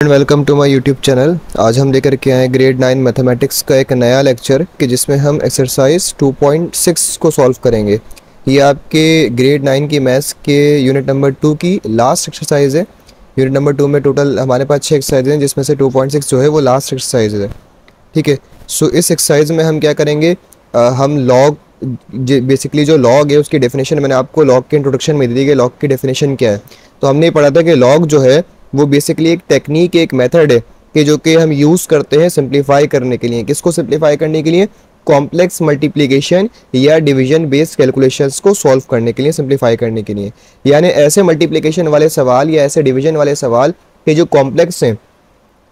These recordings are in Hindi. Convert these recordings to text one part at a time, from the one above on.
And welcome to my YouTube channel. आज हम लेकर के आए ग्रेड 9 मैथमेटिक्स का एक नया लेक्चर कि जिसमें हम एक्सरसाइज 2.6 को सॉल्व करेंगे। ये आपके ग्रेड 9 की मैथ्स के यूनिट नंबर 2 की लास्ट एक्सरसाइज है। यूनिट नंबर 2 में टोटल हमारे पास 6 एक्सरसाइज हैं, जिसमें से 2.6 जो है वो लास्ट एक्सरसाइज है। ठीक है, सो इस एक्सरसाइज में हम क्या करेंगे, हम लॉग बेसिकली जो लॉग है उसकी डेफिनेशन मैंने आपको लॉग के इंट्रोडक्शन में दी गई। लॉग की डेफिनेशन क्या है, तो हमने पढ़ा था कि लॉग जो है वो बेसिकली एक टेक्निक, एक मेथड है कि जो कि हम यूज़ करते हैं सिंप्लीफाई करने के लिए। किसको सिंप्लीफाई करने के लिए? कॉम्प्लेक्स मल्टीप्लिकेशन या डिवीजन बेस्ड कैलकुलेशंस को सॉल्व करने के लिए, सिंप्लीफाई करने के लिए। यानी ऐसे मल्टीप्लिकेशन वाले सवाल या ऐसे डिवीजन वाले सवाल कि जो कॉम्प्लेक्स हैं,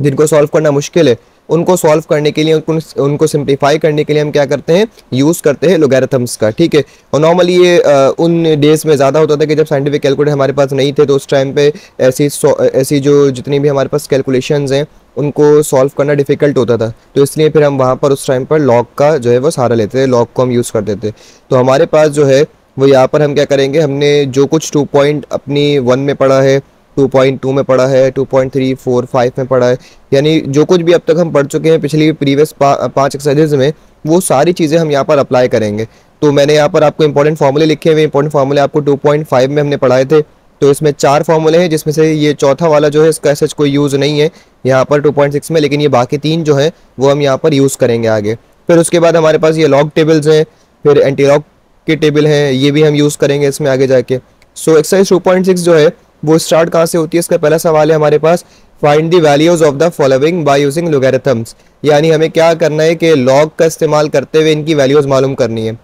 जिनको सॉल्व करना मुश्किल है, उनको सॉल्व करने के लिए, उनको सिंप्लीफाई करने के लिए हम क्या करते हैं, यूज़ करते हैं लोगैरिथम्स का। ठीक है, और नॉर्मली ये उन डेज़ में ज़्यादा होता था कि जब साइंटिफिक कैलकुलेटर हमारे पास नहीं थे, तो उस टाइम पे ऐसी जो जितनी भी हमारे पास कैलकुलेशंस हैं उनको सॉल्व करना डिफ़िकल्ट होता था। तो इसलिए फिर हम वहाँ पर उस टाइम पर लॉग का जो है वो सहारा लेते थे, लॉग को हम यूज़ करते थे। तो हमारे पास जो है वो यहाँ पर हम क्या करेंगे, हमने जो कुछ 2 पॉइंट अपनी 1 में पढ़ा है, 2.2 में पढ़ा है, 2.3, 4, 5 में पढ़ा है, यानी जो कुछ भी अब तक हम पढ़ चुके हैं पिछली प्रीवियस 5 एक्सरसाइजेज में, वो सारी चीज़ें हम यहाँ पर अप्लाई करेंगे। तो मैंने यहाँ पर आपको इंपॉर्टेंट फार्मूले लिखे हुए। इंपॉर्टेंट फार्मूले आपको 2.5 में हमने पढ़ाए थे। तो इसमें 4 फार्मूले हैं, जिसमें से ये चौथा वाला जो है इसका ऐसा कोई यूज़ नहीं है यहाँ पर 2.6 में, लेकिन ये बाकी 3 जो है वो हम यहाँ पर यूज़ करेंगे आगे। फिर उसके बाद हमारे पास ये लॉग टेबल्स हैं, फिर एंटी लॉग के टेबल हैं, ये भी हम यूज़ करेंगे इसमें आगे जाके। सो एक्सरसाइज 2.6 जो है वो स्टार्ट कहाँ से होती है? इसका पहला सवाल है हमारे पास, find the values of the following by using logarithms. यानी हमें क्या करना है कि लॉग का इस्तेमाल करते हुए इनकी वैल्यूज मालूम करनी है।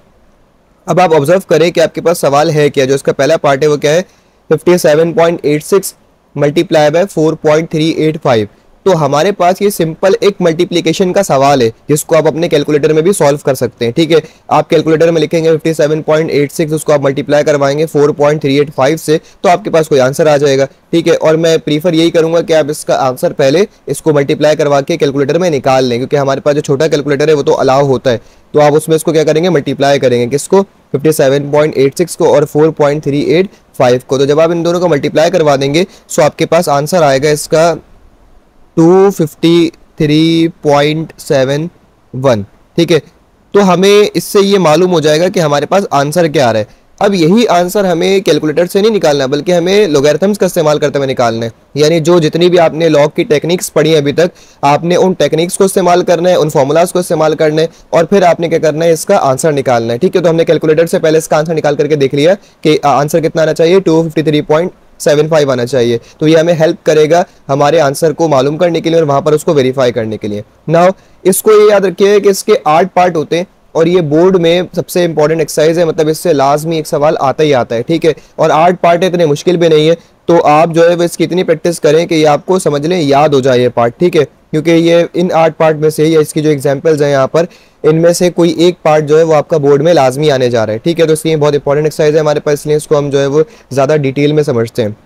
अब आप ऑब्जर्व करें कि आपके पास सवाल है क्या। जो इसका पहला पार्ट है वो क्या है, 57.86 मल्टीप्लाई बाय 4.385। तो हमारे पास ये सिंपल एक मल्टीप्लिकेशन का सवाल है, जिसको आप अपने कैलकुलेटर में भी सॉल्व कर सकते हैं। ठीक है, आप कैलकुलेटर में लिखेंगे 57.86, उसको आप मल्टीप्लाई करवाएंगे 4.385 से, तो आपके पास कोई आंसर आ जाएगा। ठीक है, और मैं प्रीफर यही करूंगा कि आप इसका आंसर पहले इसको मल्टीप्लाई करवा के कैलकुलेटर में निकाल लें, क्योंकि हमारे पास जो छोटा कैलकुलेटर है वो तो अलाउ होता है। तो आप उसमें इसको क्या करेंगे, मल्टीप्लाई करेंगे, किसको? 57.86 को और 4.385 को। तो जब आप इन दोनों को मल्टीप्लाई करवा देंगे सो आपके पास आंसर आएगा इसका 253.71। ठीक है, तो हमें इससे ये मालूम हो जाएगा कि हमारे पास आंसर क्या आ रहा है। अब यही आंसर हमें कैलकुलेटर से नहीं निकालना, बल्कि हमें लोगैरिथम्स का इस्तेमाल करते हुए निकालना है। यानी जो जितनी भी आपने लॉग की टेक्निक्स पढ़ी है अभी तक, आपने उन टेक्निक्स को इस्तेमाल करना है, उन फॉर्मूलाज को इस्तेमाल करना है, और फिर आपने क्या करना है, इसका आंसर निकालना है। ठीक है, तो हमने कैलकुलेटर से पहले इसका आंसर निकाल करके देख लिया कि आंसर कितना आना चाहिए, 253.75 आना चाहिए। तो ये हमें हेल्प करेगा हमारे आंसर को मालूम करने के लिए और वहां पर उसको वेरीफाई करने के लिए। नाउ इसको ये याद रखिए कि इसके 8 पार्ट होते हैं, और ये बोर्ड में सबसे इंपॉर्टेंट एक्सरसाइज है, मतलब इससे लाजमी एक सवाल आता ही आता है। ठीक है, और 8 पार्ट है, इतने मुश्किल भी नहीं है। तो आप जो है वो इसकी इतनी प्रैक्टिस करें कि ये आपको समझ लें, याद हो जाए ये पार्ट। ठीक है, क्योंकि ये इन 8 पार्ट में से, या इसकी जो एग्जाम्पल्स हैं यहाँ पर, इनमें से कोई एक पार्ट जो है वो आपका बोर्ड में लाजमी आने जा रहा है। ठीक है, तो इसलिए बहुत इंपॉर्टेंट एक्सरसाइज है हमारे पास, इसलिए इसको हम जो है वो ज़्यादा डिटेल में समझते हैं।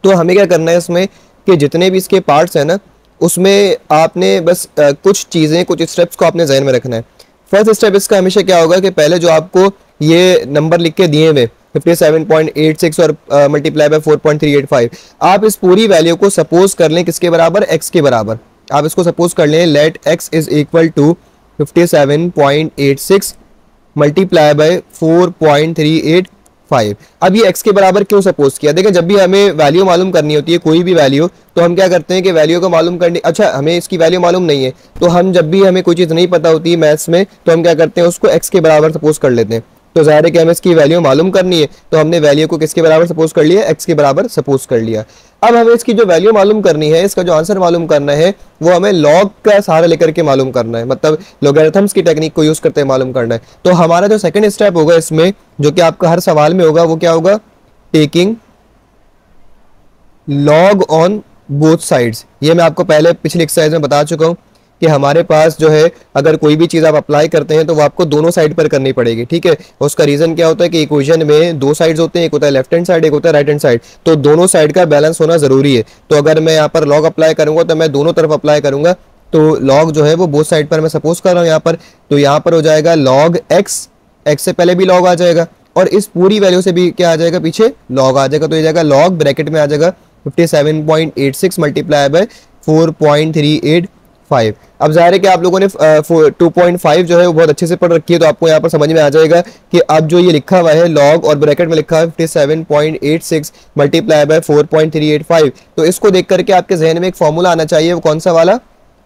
तो हमें क्या करना है इसमें कि जितने भी इसके पार्ट्स हैं ना, उसमें आपने बस कुछ चीज़ें, कुछ स्टेप्स को आपने जहन में रखना है। फर्स्ट स्टेप इसका हमेशा क्या होगा कि पहले जो आपको ये नंबर लिख के दिए हुए 57.86 और मल्टीप्लाई बाय 4.385, आप इस पूरी वैल्यू को सपोज कर लें किसके बराबर, x के बराबर। आप इसको सपोज कर लें, let x is equal to 57.86 multiply by 4.385। अब ये x के बराबर क्यों सपोज किया? देखिए, जब भी हमें वैल्यू मालूम करनी होती है, कोई भी वैल्यू, तो हम क्या करते हैं कि वैल्यू को मालूम करने, अच्छा हमें इसकी वैल्यू मालूम नहीं है, तो हम जब भी हमें कोई चीज़ नहीं पता होती है मैथ्स में, तो हम क्या करते हैं, उसको x के बराबर सपोज कर लेते हैं। तो जाहिर है कि हमें इसकी वैल्यू मालूम करनी है, तो हमने वैल्यू को किसके बराबर सपोज कर लिया, x के बराबर सपोज कर लिया। अब हमें इसकी जो वैल्यू मालूम करनी है, इसका जो आंसर मालूम करना है, वो हमें लॉग का सहारा लेकर के मालूम करना है, मतलब लोगैरिथम्स की टेक्निक को यूज करते हुए मालूम करना है। तो हमारा जो सेकंड स्टेप होगा इसमें, जो कि आपका हर सवाल में होगा, वो क्या होगा, taking log on both sides. ये मैं आपको पहले पिछली एक्सरसाइज में बता चुका हूँ कि हमारे पास जो है, अगर कोई भी चीज़ आप अप्लाई करते हैं तो वो आपको दोनों साइड पर करनी पड़ेगी। ठीक है, उसका रीज़न क्या होता है कि इक्वेशन में 2 साइड्स होते हैं, एक होता है लेफ्ट हैंड साइड, एक होता है राइट हैंड साइड। तो दोनों साइड का बैलेंस होना ज़रूरी है। तो अगर मैं यहाँ पर लॉग अप्लाई करूँगा तो मैं दोनों तरफ अप्लाई करूँगा, तो लॉग जो है वो बोथ साइड पर मैं सपोज कर रहा हूँ यहाँ पर, तो यहाँ पर हो जाएगा लॉग एक्स, एक्स से पहले भी लॉग आ जाएगा, और इस पूरी वैल्यू से भी क्या आ जाएगा, पीछे लॉग आ जाएगा। तो ये जाएगा लॉग, ब्रैकेट में आ जाएगा 57.86 मल्टीप्लाई बाय 4.385। अब जाहिर है कि आप लोगों ने 2.5 जो है वो बहुत अच्छे से पढ़ रखी है, तो आपको यहाँ पर समझ में आ जाएगा कि अब जो ये लिखा हुआ है लॉग और ब्रैकेट में लिखा है 57.86 मल्टीप्लाई बाय 4.385, तो इसको देख करके आपके जहन में एक फॉर्मूला आना चाहिए। वो कौन सा वाला?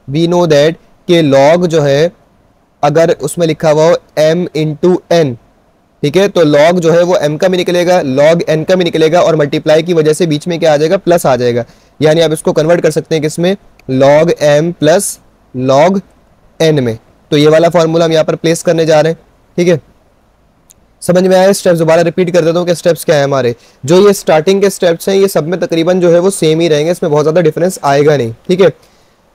वी नो दैट कि लॉग जो है अगर उसमें लिखा हुआ हो m इंटू एन, ठीक है, तो लॉग जो है वो m का भी निकलेगा, लॉग n का भी निकलेगा, और मल्टीप्लाई की वजह से बीच में क्या आ जाएगा? प्लस आ जाएगा। यानी आप इसको कन्वर्ट कर सकते हैं किसमें? Log m plus log n में। तो ये वाला फॉर्मूला हम यहाँ पर प्लेस करने जा रहे हैं, ठीक है। समझ में आया? स्टेप्स दोबारा रिपीट कर देता हूँ कि स्टेप्स क्या है हमारे। जो ये स्टार्टिंग के स्टेप्स हैं ये सब में तकरीबन जो है वो सेम ही रहेंगे, इसमें बहुत ज्यादा डिफरेंस आएगा नहीं, ठीक है।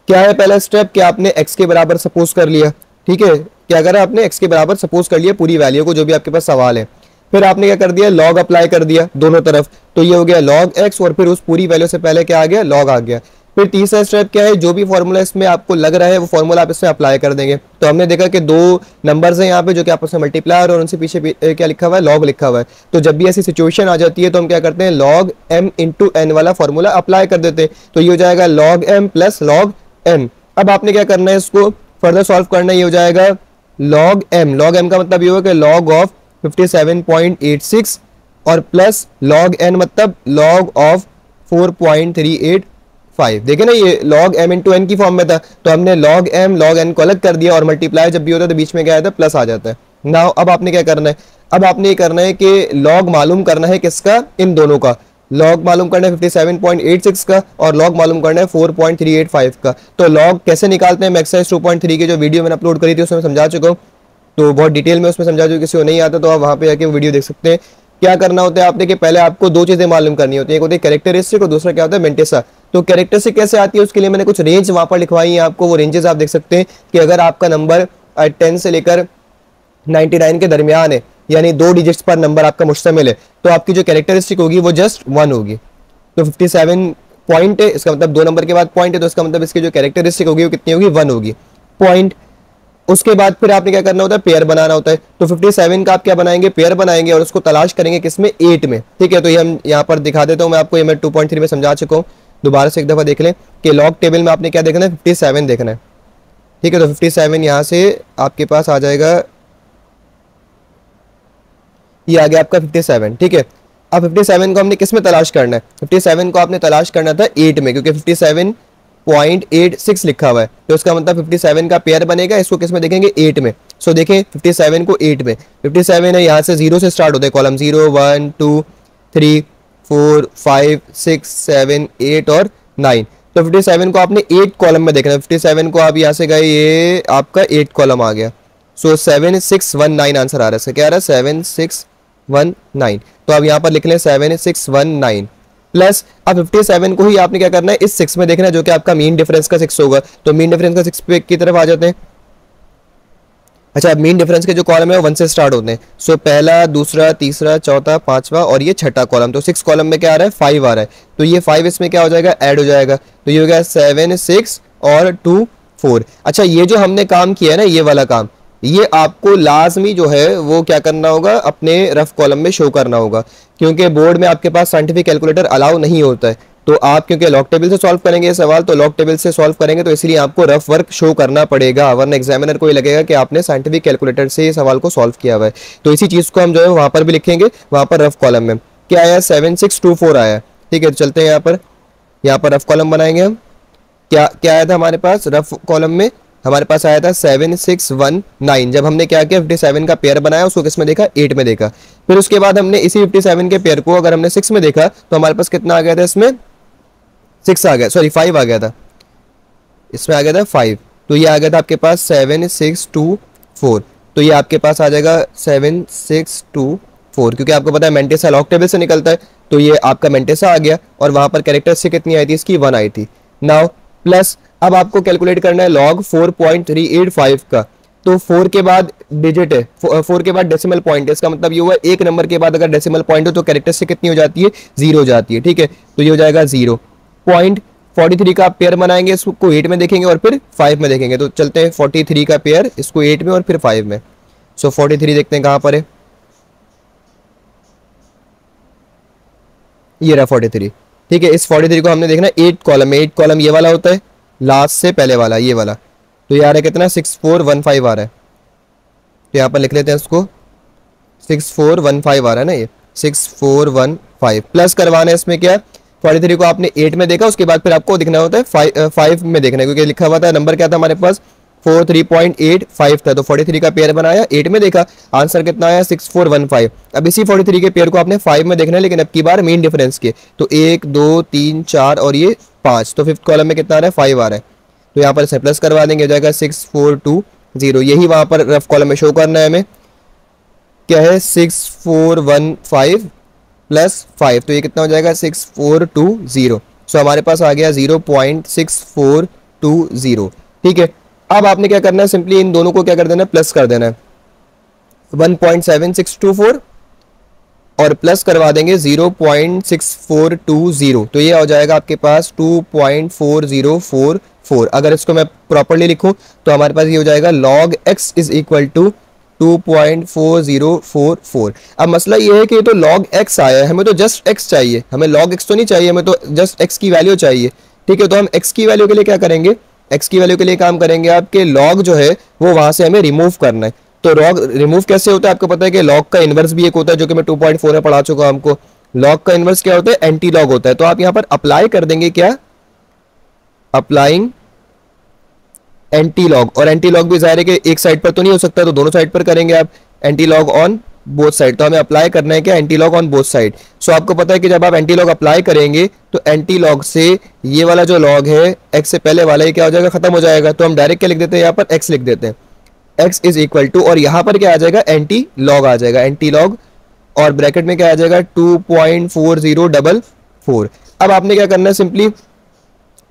क्या है पहला स्टेप? कि आपने x के बराबर सपोज कर लिया, ठीक है। क्या करा आपने? x के बराबर सपोज कर लिया पूरी वैल्यू को, जो भी आपके पास सवाल है। फिर आपने क्या कर दिया? लॉग अप्लाई कर दिया दोनों तरफ, तो ये हो गया लॉग x, और फिर उस पूरी वैल्यू से पहले क्या आ गया? लॉग आ गया। फिर तीसरा स्टेप क्या है? जो भी फॉर्मूला इसमें आपको लग रहा है वो फॉर्मूला आप इसमें अप्लाई कर देंगे। तो हमने देखा कि दो नंबर्स हैं यहाँ पे जो कि आपस में मल्टीप्लाई और उनसे पीछे क्या लिखा हुआ है? लॉग लिखा हुआ है। तो जब भी ऐसी सिचुएशन आ जाती है तो हम क्या करते हैं? लॉग m इंटू एन वाला फॉर्मूला अप्लाई कर देते हैं। तो ये हो जाएगा log m plus log n। अब आपने क्या करना है? इसको फर्दर सॉल्व करना। ये हो जाएगा लॉग m, लॉग m का मतलब ये होगा कि लॉग ऑफ 57.86 और प्लस लॉग n मतलब लॉग ऑफ 4.385। देखे ना, ये लॉग m इंटू एन की फॉर्म में था, तो हमने लॉग m लॉग n को अलग कर दिया, और मल्टीप्लाई जब भी होता है तो बीच में क्या आता है? प्लस आ जाता है। नाउ अब आपने क्या करना है? अब आपने ये करना है कि लॉग मालूम करना है किसका? इन दोनों का। लॉग मालूम करना है 57.86 का, और लॉग मालूम करना है 4.385 का। तो लॉग कैसे निकालते हैं? मैं एक्सरसाइज 2.3 की जो वीडियो मैंने अपलोड करी थी उसमें समझा चुका हूँ, तो बहुत डिटेल में उसमें समझा चुका। किसी को नहीं आता तो आप वहाँ पे जाके वो वीडियो देख सकते हैं। क्या करना होता है आपने कि पहले आपको दो चीजें मालूम करनी होती है, एक होती है कैरेक्टरिस्टिक और दूसरा क्या होता है? मेंटेसा। तो कैरेक्टरिस्टिक कैसे आती है उसके लिए मैंने कुछ रेंज वहाँ पर लिखवाई है आपको। वो रेंजेस आप देख सकते हैं कि अगर आपका नंबर 10 से लेकर 99 के दरमियान है, यानी 2 डिजिट्स पर नंबर आपका मुश्तमिल है, तो आपकी जो कैरेक्टरिस्टिक होगी वो जस्ट 1 होगी। तो 57 पॉइंट है, इसका मतलब 2 नंबर के बाद पॉइंट है, तो इसका मतलब इसकी जो कैरेक्टरिस्टिक होगी वो कितनी होगी? 1 होगी, पॉइंट। उसके बाद फिर आपने क्या करना होता है? पेयर बनाना होता है। तो 57 का आप क्या बनाएंगे? पेयर बनाएंगे, और उसको तलाश करेंगे किसमें? 8 में, ठीक है। तो ये हम यहाँ पर दिखा देता हूँ मैं आपको, ये मैं 2.3 में समझा चुका हूँ। दोबारा से एक दफा देख लें कि लॉग टेबल में आपने क्या देखना है? 57 देखना है, ठीक है। तो 57 यहाँ से आपके पास आ जाएगा, ये आ गया आपका 57, ठीक है। अब 57 को हमने किस में तलाश करना है? 57 को आपने तलाश करना था 8 में, क्योंकि 57.86 लिखा हुआ है, तो इसका मतलब 57 का पेयर बनेगा। इसको किस में देखेंगे? 8 में। सो देखें 57 को 8 में, 57 है, यहाँ से 0 से स्टार्ट होता है कॉलम, 0 1 2 3 4 5 6 7 8 और 9। तो 57 को आपने 8 कॉलम में देखना है। 57 को आप यहाँ से गए, ये आपका 8 कॉलम आ गया। सो 7619 आंसर आ रहा है। इसका क्या आ रहा है? 7619। तो अब यहाँ पर लिख लें 7619 प्लस, अब 57 को ही आपने क्या करना है? इस 6 में देखना है, जो कि आपका मीन डिफरेंस का 6 होगा। तो मीन डिफरेंस का 6 पे की तरफ आ जाते हैं। अच्छा, मीन डिफरेंस के जो कॉलम है वो 1 से स्टार्ट होते हैं। सो पहला, दूसरा, तीसरा, चौथा, पांचवा और ये छठा कॉलम। तो 6 कॉलम में क्या आ रहा है? 5 आ रहा है। तो ये 5 इसमें क्या हो जाएगा? ऐड हो जाएगा। तो ये हो गया 7 6 और 2 4। अच्छा, ये जो हमने काम किया है ना, ये वाला काम, ये आपको लाजमी जो है वो क्या करना होगा? अपने रफ कॉलम में शो करना होगा, क्योंकि बोर्ड में आपके पास साइंटिफिक कैलकुलेटर अलाउ नहीं होता है। तो आप क्योंकि लॉग टेबल से सॉल्व करेंगे ये सवाल, तो लॉग टेबल से सॉल्व करेंगे, तो इसलिए आपको रफ वर्क शो करना पड़ेगा, वरना एग्जामिनर को ये लगेगा कि आपने साइंटिफिक कैलकुलेटर से ये सवाल को सॉल्व किया हुआ है। तो इसी चीज को हम जो है वहां पर भी लिखेंगे, वहां पर रफ कॉलम में क्या आया? 7624 आया, ठीक है। तो चलते हैं यहाँ पर रफ कॉलम बनाएंगे हम। क्या क्या आया था हमारे पास रफ कॉलम में? हमारे पास आया था 7619। जब हमने क्या किया? 57 का पेयर बनाया, उसको किस में देखा? 8 में देखा। फिर उसके बाद हमने इसी 57 के पेयर को अगर हमने 6 में देखा, तो हमारे पास कितना आ गया था? इसमें 6 आ गया, सॉरी 5 आ गया था, इसमें आ गया था 5। तो ये आ गया था आपके पास 7624। तो ये आपके पास आ जाएगा 7624, क्योंकि आपको पता है मेंटेसा लॉग टेबल से निकलता है। तो ये आपका मेंटेसा आ गया, और वहां पर कैरेक्टरिस्टिक कितनी आई थी? इसकी 1 आई थी। नाउ प्लस, अब आपको कैलकुलेट करना है लॉग 4.385 का। तो 4 के बाद डिजिट है, 4 के बाद डेसिमल पॉइंट है, इसका मतलब ये हुआ एक नंबर के बाद अगर डेसिमल पॉइंट हो तो कैरेक्टरिस्टिक कितनी हो जाती है? 0 हो जाती है, ठीक है। तो ये हो जाएगा 0.43 का आप पेयर बनाएंगे, इसको 8 में देखेंगे और फिर 5 में देखेंगे। तो चलते हैं 43 का पेयर, इसको 8 में और फिर 5 में। सो 43 देखते हैं कहां पर है, ये रहा 43, ठीक है। इस 43 को हमने देखना 8 कॉलम में, 8 कॉलम ये वाला होता है, लास्ट से पहले वाला, ये वाला, तो ये आ रहा है कितना 6415 आ रहा है। तो यहाँ पर लिख लेते हैं इसको 6415 आ रहा है ना, ये 6415 प्लस करवाना है। इसमें क्या है 43 को आपने 8 में देखा, उसके बाद फिर आपको दिखना होता है 5 में देखना है, क्योंकि लिखा हुआ था नंबर क्या था हमारे पास 43.85 था, तो 43 का पेयर बनाया 8 में देखा, आंसर कितना आया 6415। अब इसी 43 के पेयर को आपने 5 में देखना है, लेकिन अब की बार मेन डिफरेंस के, तो 1 2 3 4 और ये 5, तो फिफ्थ कॉलम में कितना आ रहा है 5 आ रहा है। तो यहाँ पर इसे प्लस करवा देंगे, हो जाएगा 6420, यही वहां पर रफ कॉलम में शो करना है हमें, क्या है 6415 प्लस 5, तो ये कितना हो जाएगा 6420। सो हमारे पास आ गया 0.6420। ठीक है, अब आपने क्या करना है, सिंपली इन दोनों को क्या कर देना है, प्लस कर देना है 1.7624 और प्लस करवा देंगे 0.6420, तो ये हो जाएगा आपके पास 2.4044। अगर इसको मैं प्रॉपर्ली लिखूं तो हमारे पास ये हो जाएगा log x is equal to 2.4044। अब मसला ये है कि ये तो log x आया है, हमें तो जस्ट x चाहिए, हमें log x तो नहीं चाहिए, हमें तो जस्ट x की वैल्यू चाहिए। ठीक है, तो हम x की वैल्यू के लिए क्या करेंगे, x की वैल्यू के लिए काम करेंगे आपके log जो है वो वहां से हमें रिमूव करना है। तो log रिमूव कैसे होता है, आपको पता है कि log का इनवर्स भी एक होता है, जो कि मैं 2.4 में पढ़ा चुका हूं हमको। log का इनवर्स क्या होता है, एंटी लॉग होता है। तो आप यहां पर अप्लाई कर देंगे क्या, अप्लाइंग एंटी लॉग, और एंटी लॉग भी जाहिर है कि एक साइड पर तो नहीं हो सकता, तो दोनों साइड पर करेंगे आप anti log on both side. तो हमें अप्लाई करना है क्या, anti log on both side. So आपको पता है कि जब आप एंटी लॉग अप्लाई करेंगे तो एंटी लॉग से ये वाला जो लॉग है x से पहले वाला ये क्या हो जाएगा, खत्म हो जाएगा। तो हम डायरेक्ट क्या लिख देते हैं, यहाँ पर x लिख देते हैं, x इज इक्वल टू, और यहाँ पर क्या आ जाएगा, एंटी लॉग आ जाएगा, एंटी लॉग, और ब्रैकेट में क्या आ जाएगा 2.4044। अब आपने क्या करना है, सिंपली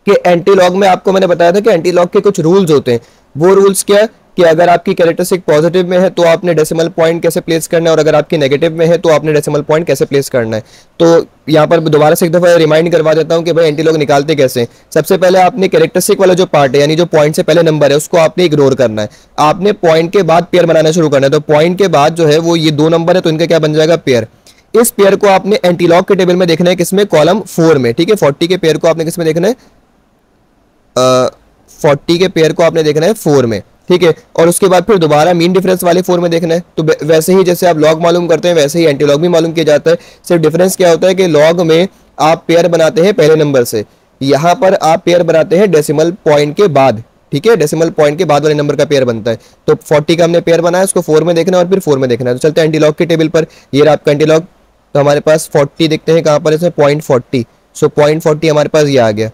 कि एंटी लॉग में आपको मैंने बताया था कि एंटी लॉग के कुछ रूल्स होते हैं। वो रूल्स क्या है कि अगर आपकी कैरेक्टरिस्टिक पॉजिटिव में है तो आपने डेसिमल पॉइंट कैसे प्लेस करना है, और अगर आपकी नेगेटिव में है तो आपने डेसिमल पॉइंट कैसे प्लेस करना है। तो यहाँ पर दोबारा से एक दफा रिमाइंड करवा देता हूँ कि भाई एंटी लॉग निकालते कैसे। सबसे पहले आपने कैरेक्टरिस्टिक वाला जो पार्ट है, यानी जो पॉइंट से पहले नंबर है, उसको आपने इग्नोर करना है। आपने पॉइंट के बाद पेयर बनाना शुरू करना है। तो पॉइंट के बाद जो है वो ये 2 नंबर है, तो इनका क्या बन जाएगा, पेयर। इस पेयर को आपने एंटी लॉग के टेबल में देखना है, किसमें, कॉलम 4 में। ठीक है, 40 के पेयर को आपने किसमें देखना है, 40 के पेयर को आपने देखना है 4 में। ठीक है, और उसके बाद फिर दोबारा मीन डिफरेंस वाले 4 में देखना है। तो वैसे ही जैसे आप लॉग मालूम करते हैं वैसे ही एंटी लॉग भी मालूम किया जाता है। सिर्फ डिफरेंस क्या होता है कि लॉग में आप पेयर बनाते हैं पहले नंबर से, यहाँ पर आप पेयर बनाते हैं डेसिमल पॉइंट के बाद। ठीक है, डेसिमल पॉइंट के बाद वाले नंबर का पेयर बनता है। तो 40 का हमने पेयर बनाया, उसको 4 में देखना है और फिर 4 में देखना है। तो चलते हैं एंटी लॉग के टेबल पर, ये रहा आपका एंटी लॉग। तो हमारे पास 40 देखते हैं कहाँ पर, इसमें 0.40। सो 0.40 हमारे पास ये आ गया।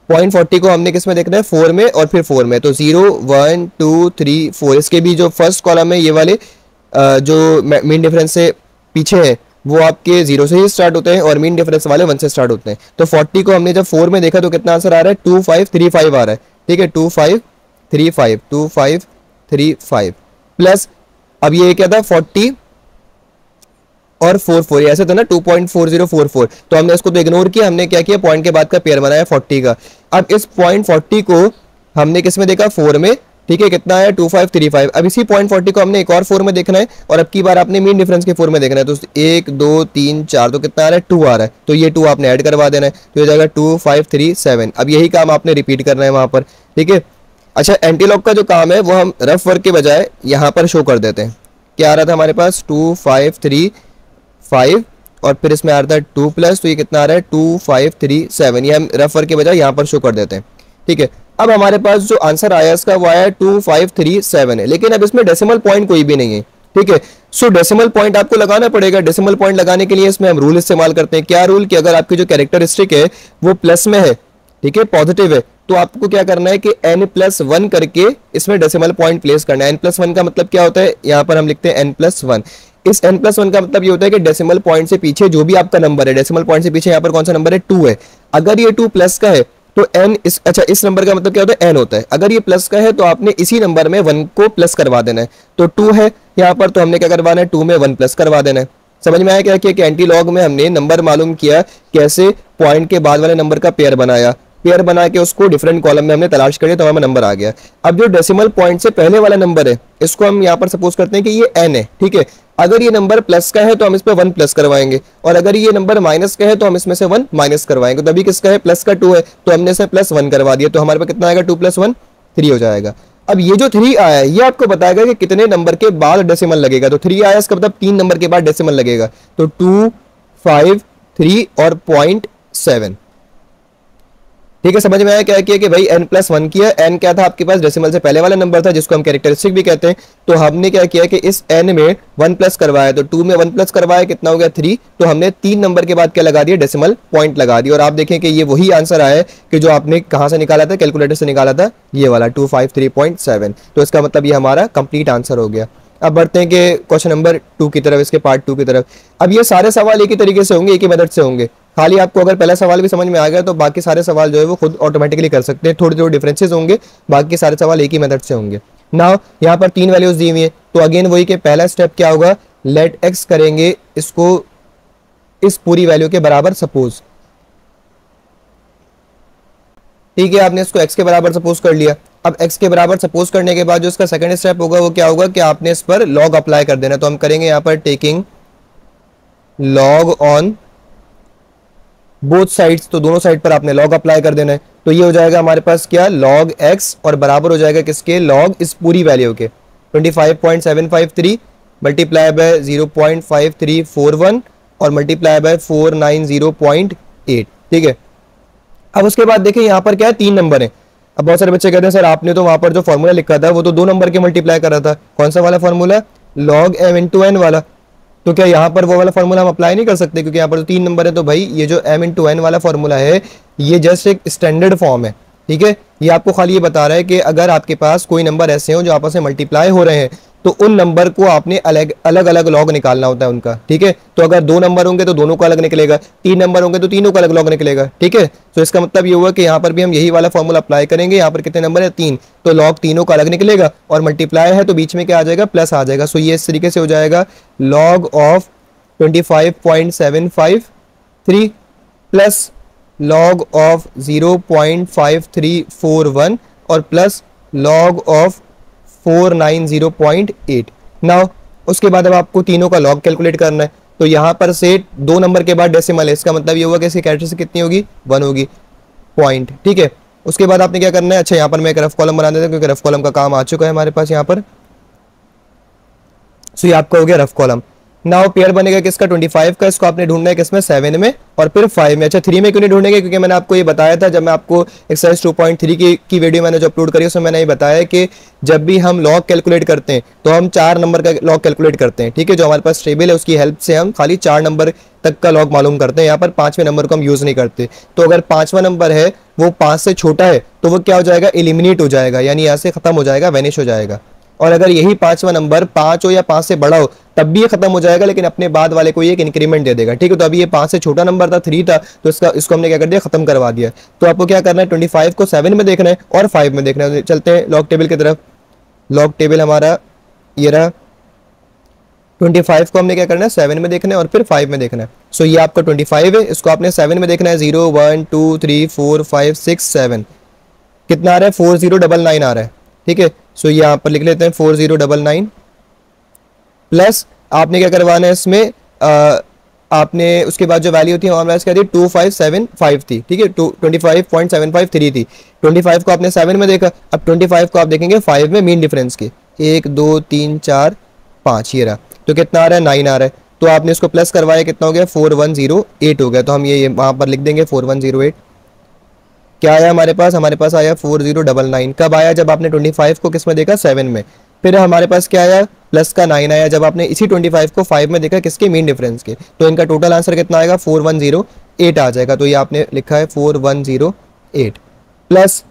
0.40 को हमने किस में देखना है, 4 में और फिर 4 में। तो 0 1 2 3 4, इसके भी जो फर्स्ट कॉलम है ये वाले जो मीन डिफरेंस से पीछे है वो आपके 0 से ही स्टार्ट होते हैं, और मीन डिफरेंस वाले 1 से स्टार्ट होते हैं। तो 40 को हमने जब 4 में देखा तो कितना आंसर आ रहा है, 2535 आ रहा है। ठीक है, 2535 प्लस, अब ये क्या था 40 और 44, ऐसे था ना 2.4044। तो हमने इसको तो इग्नोर किया, हमने क्या किया, पॉइंट के बाद का पेयर बनाया 40 का। अब इस 0.40 को हमने किस में देखा, 4 में। ठीक है, कितना है 2535। अब इसी 0.40 को हमने एक और 4 में देखना है, और अब की बार आपने मीन डिफरेंस के 4 में देखना है। तो 1 2 3 4, तो कितना आ रहा है, 2 आ रहा है। तो ये 2 आपने ऐड करवा देना है, तो ये जाएगा 2537। अब यही काम आपने रिपीट करना है वहां पर। ठीक है, अच्छा एंटी लॉग का जो काम है वो हम रफ वर्क के बजाय यहाँ पर शो कर देते हैं। क्या आ रहा था हमारे पास 2535, और फिर इसमें आ रहा था 2 प्लस, तो ये कितना आ रहा है 2537। ये हम रफ वर्क के बजाय यहाँ पर शो कर देते हैं। ठीक है, अब हमारे पास जो आंसर आया इसका वो आया 2537 है, लेकिन अब इसमें डेसिमल पॉइंट कोई भी नहीं है। ठीक है, सो डेसिमल पॉइंट आपको लगाना पड़ेगा। डेसिमल पॉइंट लगाने के लिए इसमें हम रूल इस्तेमाल करते हैं। क्या रूल, कि अगर आपकी जो कैरेक्टरिस्टिक है वो प्लस में है, ठीक है, पॉजिटिव है, तो आपको क्या करना है कि n+1 करके इसमें डेसिमल पॉइंट प्लेस करना है। n+1 का मतलब क्या होता है, यहाँ पर हम लिखते हैं n+1। इस n+1 का मतलब ये होता है कि डेसिमल पॉइंट से पीछे जो भी आपका नंबर है, डेसिमल पॉइंट से पीछे यहाँ पर कौन सा नंबर है, 2 है। अगर ये 2 प्लस का है तो n इस नंबर का मतलब क्या होता है, n होता है। अगर ये प्लस का है तो आपने इसी नंबर में 1 को प्लस करवा देना है। तो 2 है यहाँ पर, तो हमने क्या करवाना है, 2 में 1 प्लस करवा देना है। समझ में आया क्या कि एंटी लॉग में हमने नंबर मालूम किया, कैसे पॉइंट के बाद वाले नंबर का पेयर बनाया, पेयर बना के उसको डिफरेंट कॉलम में हमने तलाश कर लिया, तो हमें नंबर आ गया। अब जो डेसिमल पॉइंट से पहले वाला नंबर है इसको हम यहाँ पर सपोज करते हैं कि ये n है। ठीक है, अगर ये नंबर प्लस का है तो हम इस पे 1 प्लस करवाएंगे, और अगर ये नंबर माइनस का है तो हम इसमें से 1 माइनस करवाएंगे। तो अभी किसका है, प्लस का 2 है, तो हमने इसे +1 करवा दिया, तो हमारे पास कितना आएगा, 2 + 1 3 हो जाएगा। अब ये जो 3 आया है ये आपको बताएगा कि कितने नंबर के बाद डेसिमल लगेगा। तो 3 आया इसका मतलब 3 नंबर के बाद डेसिमल लगेगा, तो 2, 5, 3 और 0.7। ठीक है, समझ में आया क्या किया कि भाई n+1 किया। n क्या था आपके पास, डेसिमल से पहले वाला नंबर था जिसको हम कैरेक्टरिस्टिक भी कहते हैं। तो हमने क्या किया कि इस n में 1 प्लस करवाया, तो 2 में 1 प्लस करवाया, कितना हो गया 3। तो हमने 3 नंबर के बाद क्या लगा दिया, डेसिमल पॉइंट लगा दिया। और आप देखें कि ये वही आंसर आया है कि जो आपने कहां से निकाला था, कैलकुलेटर से निकाला था, ये वाला 253.7। तो इसका मतलब ये हमारा कंप्लीट आंसर हो गया। अब बढ़ते हैं कि क्वेश्चन नंबर 2 की तरफ, इसके पार्ट 2 की तरफ। अब ये सारे सवाल एक ही तरीके से होंगे, एक ही मेथड से होंगे। खाली आपको अगर पहला सवाल भी समझ में आ गया तो बाकी सारे सवाल जो है वो खुद ऑटोमेटिकली कर सकते हैं। थोड़े थोड़े डिफरेंसेस होंगे, बाकी सारे सवाल एक ही मेथड से होंगे। नाउ यहाँ पर 3 वैल्यूज दी हुई है, तो अगेन वही कि पहला स्टेप क्या होगा, लेट एक्स करेंगे इसको इस पूरी वैल्यू के बराबर सपोज। ठीक है, आपने इसको x के बराबर सपोज कर लिया। अब x के बराबर सपोज करने के बाद जो इसका सेकंड स्टेप होगा वो क्या होगा कि आपने इस पर log अप्लाई कर देना। तो हम करेंगे यहाँ पर taking log on both sides, तो दोनों साइड पर आपने log अप्लाई कर देना है। तो ये हो जाएगा हमारे पास क्या, log x, और बराबर हो जाएगा किसके, log इस पूरी वैल्यू के 25.753 मल्टीप्लाई बाय 0.5341 और मल्टीप्लाई बाय 490.8। ठीक है, अब उसके बाद देखें यहाँ पर क्या है, 3 नंबर है। अब बहुत सारे बच्चे कहते हैं सर आपने तो वहां पर जो फॉर्मूला लिखा था वो तो 2 नंबर के मल्टीप्लाई कर रहा था, कौन सा वाला formula, log m into n वाला। तो क्या यहाँ पर वो वाला फॉर्मूला हम अप्लाई नहीं कर सकते, क्योंकि यहाँ पर तो 3 नंबर है। तो भाई ये जो m into n वाला फॉर्मूला है ये जस्ट एक स्टैंडर्ड फॉर्म है। ठीक है, ये आपको खाली ये बता रहा है कि अगर आपके पास कोई नंबर ऐसे हो जो आपस में मल्टीप्लाई हो रहे हैं तो उन नंबर को आपने अलग अलग लॉग निकालना होता है उनका। ठीक है, तो अगर 2 नंबर होंगे तो दोनों को अलग निकलेगा, 3 नंबर होंगे तो तीनों का अलग लॉग निकलेगा। ठीक है, तो इसका मतलब ये हुआ कि यहाँ पर भी हम यही वाला फॉर्मूला अप्लाई करेंगे। यहाँ पर कितने नंबर है, 3, तो लॉग तीनों का अलग निकलेगा, और मल्टीप्लाई है तो बीच में क्या आ जाएगा, प्लस आ जाएगा। सो ये इस तरीके से हो जाएगा log of 25.753 plus log of 0.5341 और प्लस लॉग ऑफ 490.8। नाउ उसके बाद अब आपको तीनों का लॉग कैलकुलेट करना है। तो यहाँ पर से 2 नंबर के बाद डेसिमल है, इसका मतलब ये हुआ कि इसकी कैरेक्टरिस्टिक कितनी होगी, 1 होगी, पॉइंट। ठीक है, उसके बाद आपने क्या करना है, अच्छा यहाँ पर मैं एक रफ कॉलम बना देता हूँ क्योंकि रफ कॉलम का काम आ चुका है हमारे पास यहाँ पर। सो ये आपका हो गया रफ कॉलम। नाउ पेयर बनेगा किसका, 25 का। इसको आपने ढूंढना है किसमें, 7 में और फिर 5 में। अच्छा 3 में क्यों नहीं ढूंढेंगे, क्योंकि मैंने आपको ये बताया था जब मैं आपको एक्सरसाइज 2.3 की वीडियो मैंने जो अपलोड करी उसमें मैंने ये बताया कि जब भी हम लॉग कैलकुलेट करते हैं तो हम 4 नंबर का लॉग कैलकुलेट करते हैं। ठीक है, जो हमारे पास टेबल है उसकी हेल्प से हम खाली 4 नंबर तक का लॉग मालूम करते हैं। यहाँ पर 5वें नंबर को हम यूज नहीं करते। तो अगर 5वां नंबर है वो 5 से छोटा है तो वो क्या हो जाएगा, एलिमिनेट हो जाएगा, यानी यहाँ से खत्म हो जाएगा, वेनिश हो जाएगा। और अगर यही 5वां नंबर 5 हो या 5 से बड़ा हो तब भी ये खत्म हो जाएगा, लेकिन अपने बाद वाले को ये एक इंक्रीमेंट दे देगा। ठीक है, तो अभी ये 5 से छोटा नंबर था, 3 था, तो इसको हमने क्या कर दिया, खत्म करवा दिया। तो आपको क्या करना है, 25 को 7 में देखना है और 5 में देखना है। चलते हैं लॉग टेबल की तरफ। लॉग टेबल हमारा ये रहा, 25 को हमने क्या करना है, 7 में देखना है और फिर 5 में देखना है। सो ये आपका 25 है, इसको आपने 7 में देखना है। 0 1 2 3 4 5 6 7 कितना आ रहा है, 4099 आ रहा है। ठीक है, सो यहाँ पर लिख लेते हैं 4099 प्लस आपने क्या करवाना है इसमें, आपने उसके बाद जो वैल्यू थी हमारे पास क्या थी, 2575 थी। ठीक है, 25.753 थी। 25 को आपने 7 में देखा, अब 25 को आप देखेंगे 5 में मीन डिफरेंस के 1 2 3 4 5 ये रहा, तो कितना आ रहा है, 9 आ रहा है। तो आपने इसको प्लस करवाया, कितना हो गया, 4108 हो गया। तो हम ये वहां पर लिख देंगे 4108। क्या आया हमारे पास आया 4099। कब आया, जब आपने 25 को किस में देखा, 7 में। फिर हमारे पास क्या आया, प्लस का 9 आया जब आपने इसी 25 को 5 में देखा, किसके, मीन डिफरेंस के। तो इनका टोटल आंसर कितना आएगा, 4108 आ जाएगा। तो ये आपने लिखा है 4108 प्लस।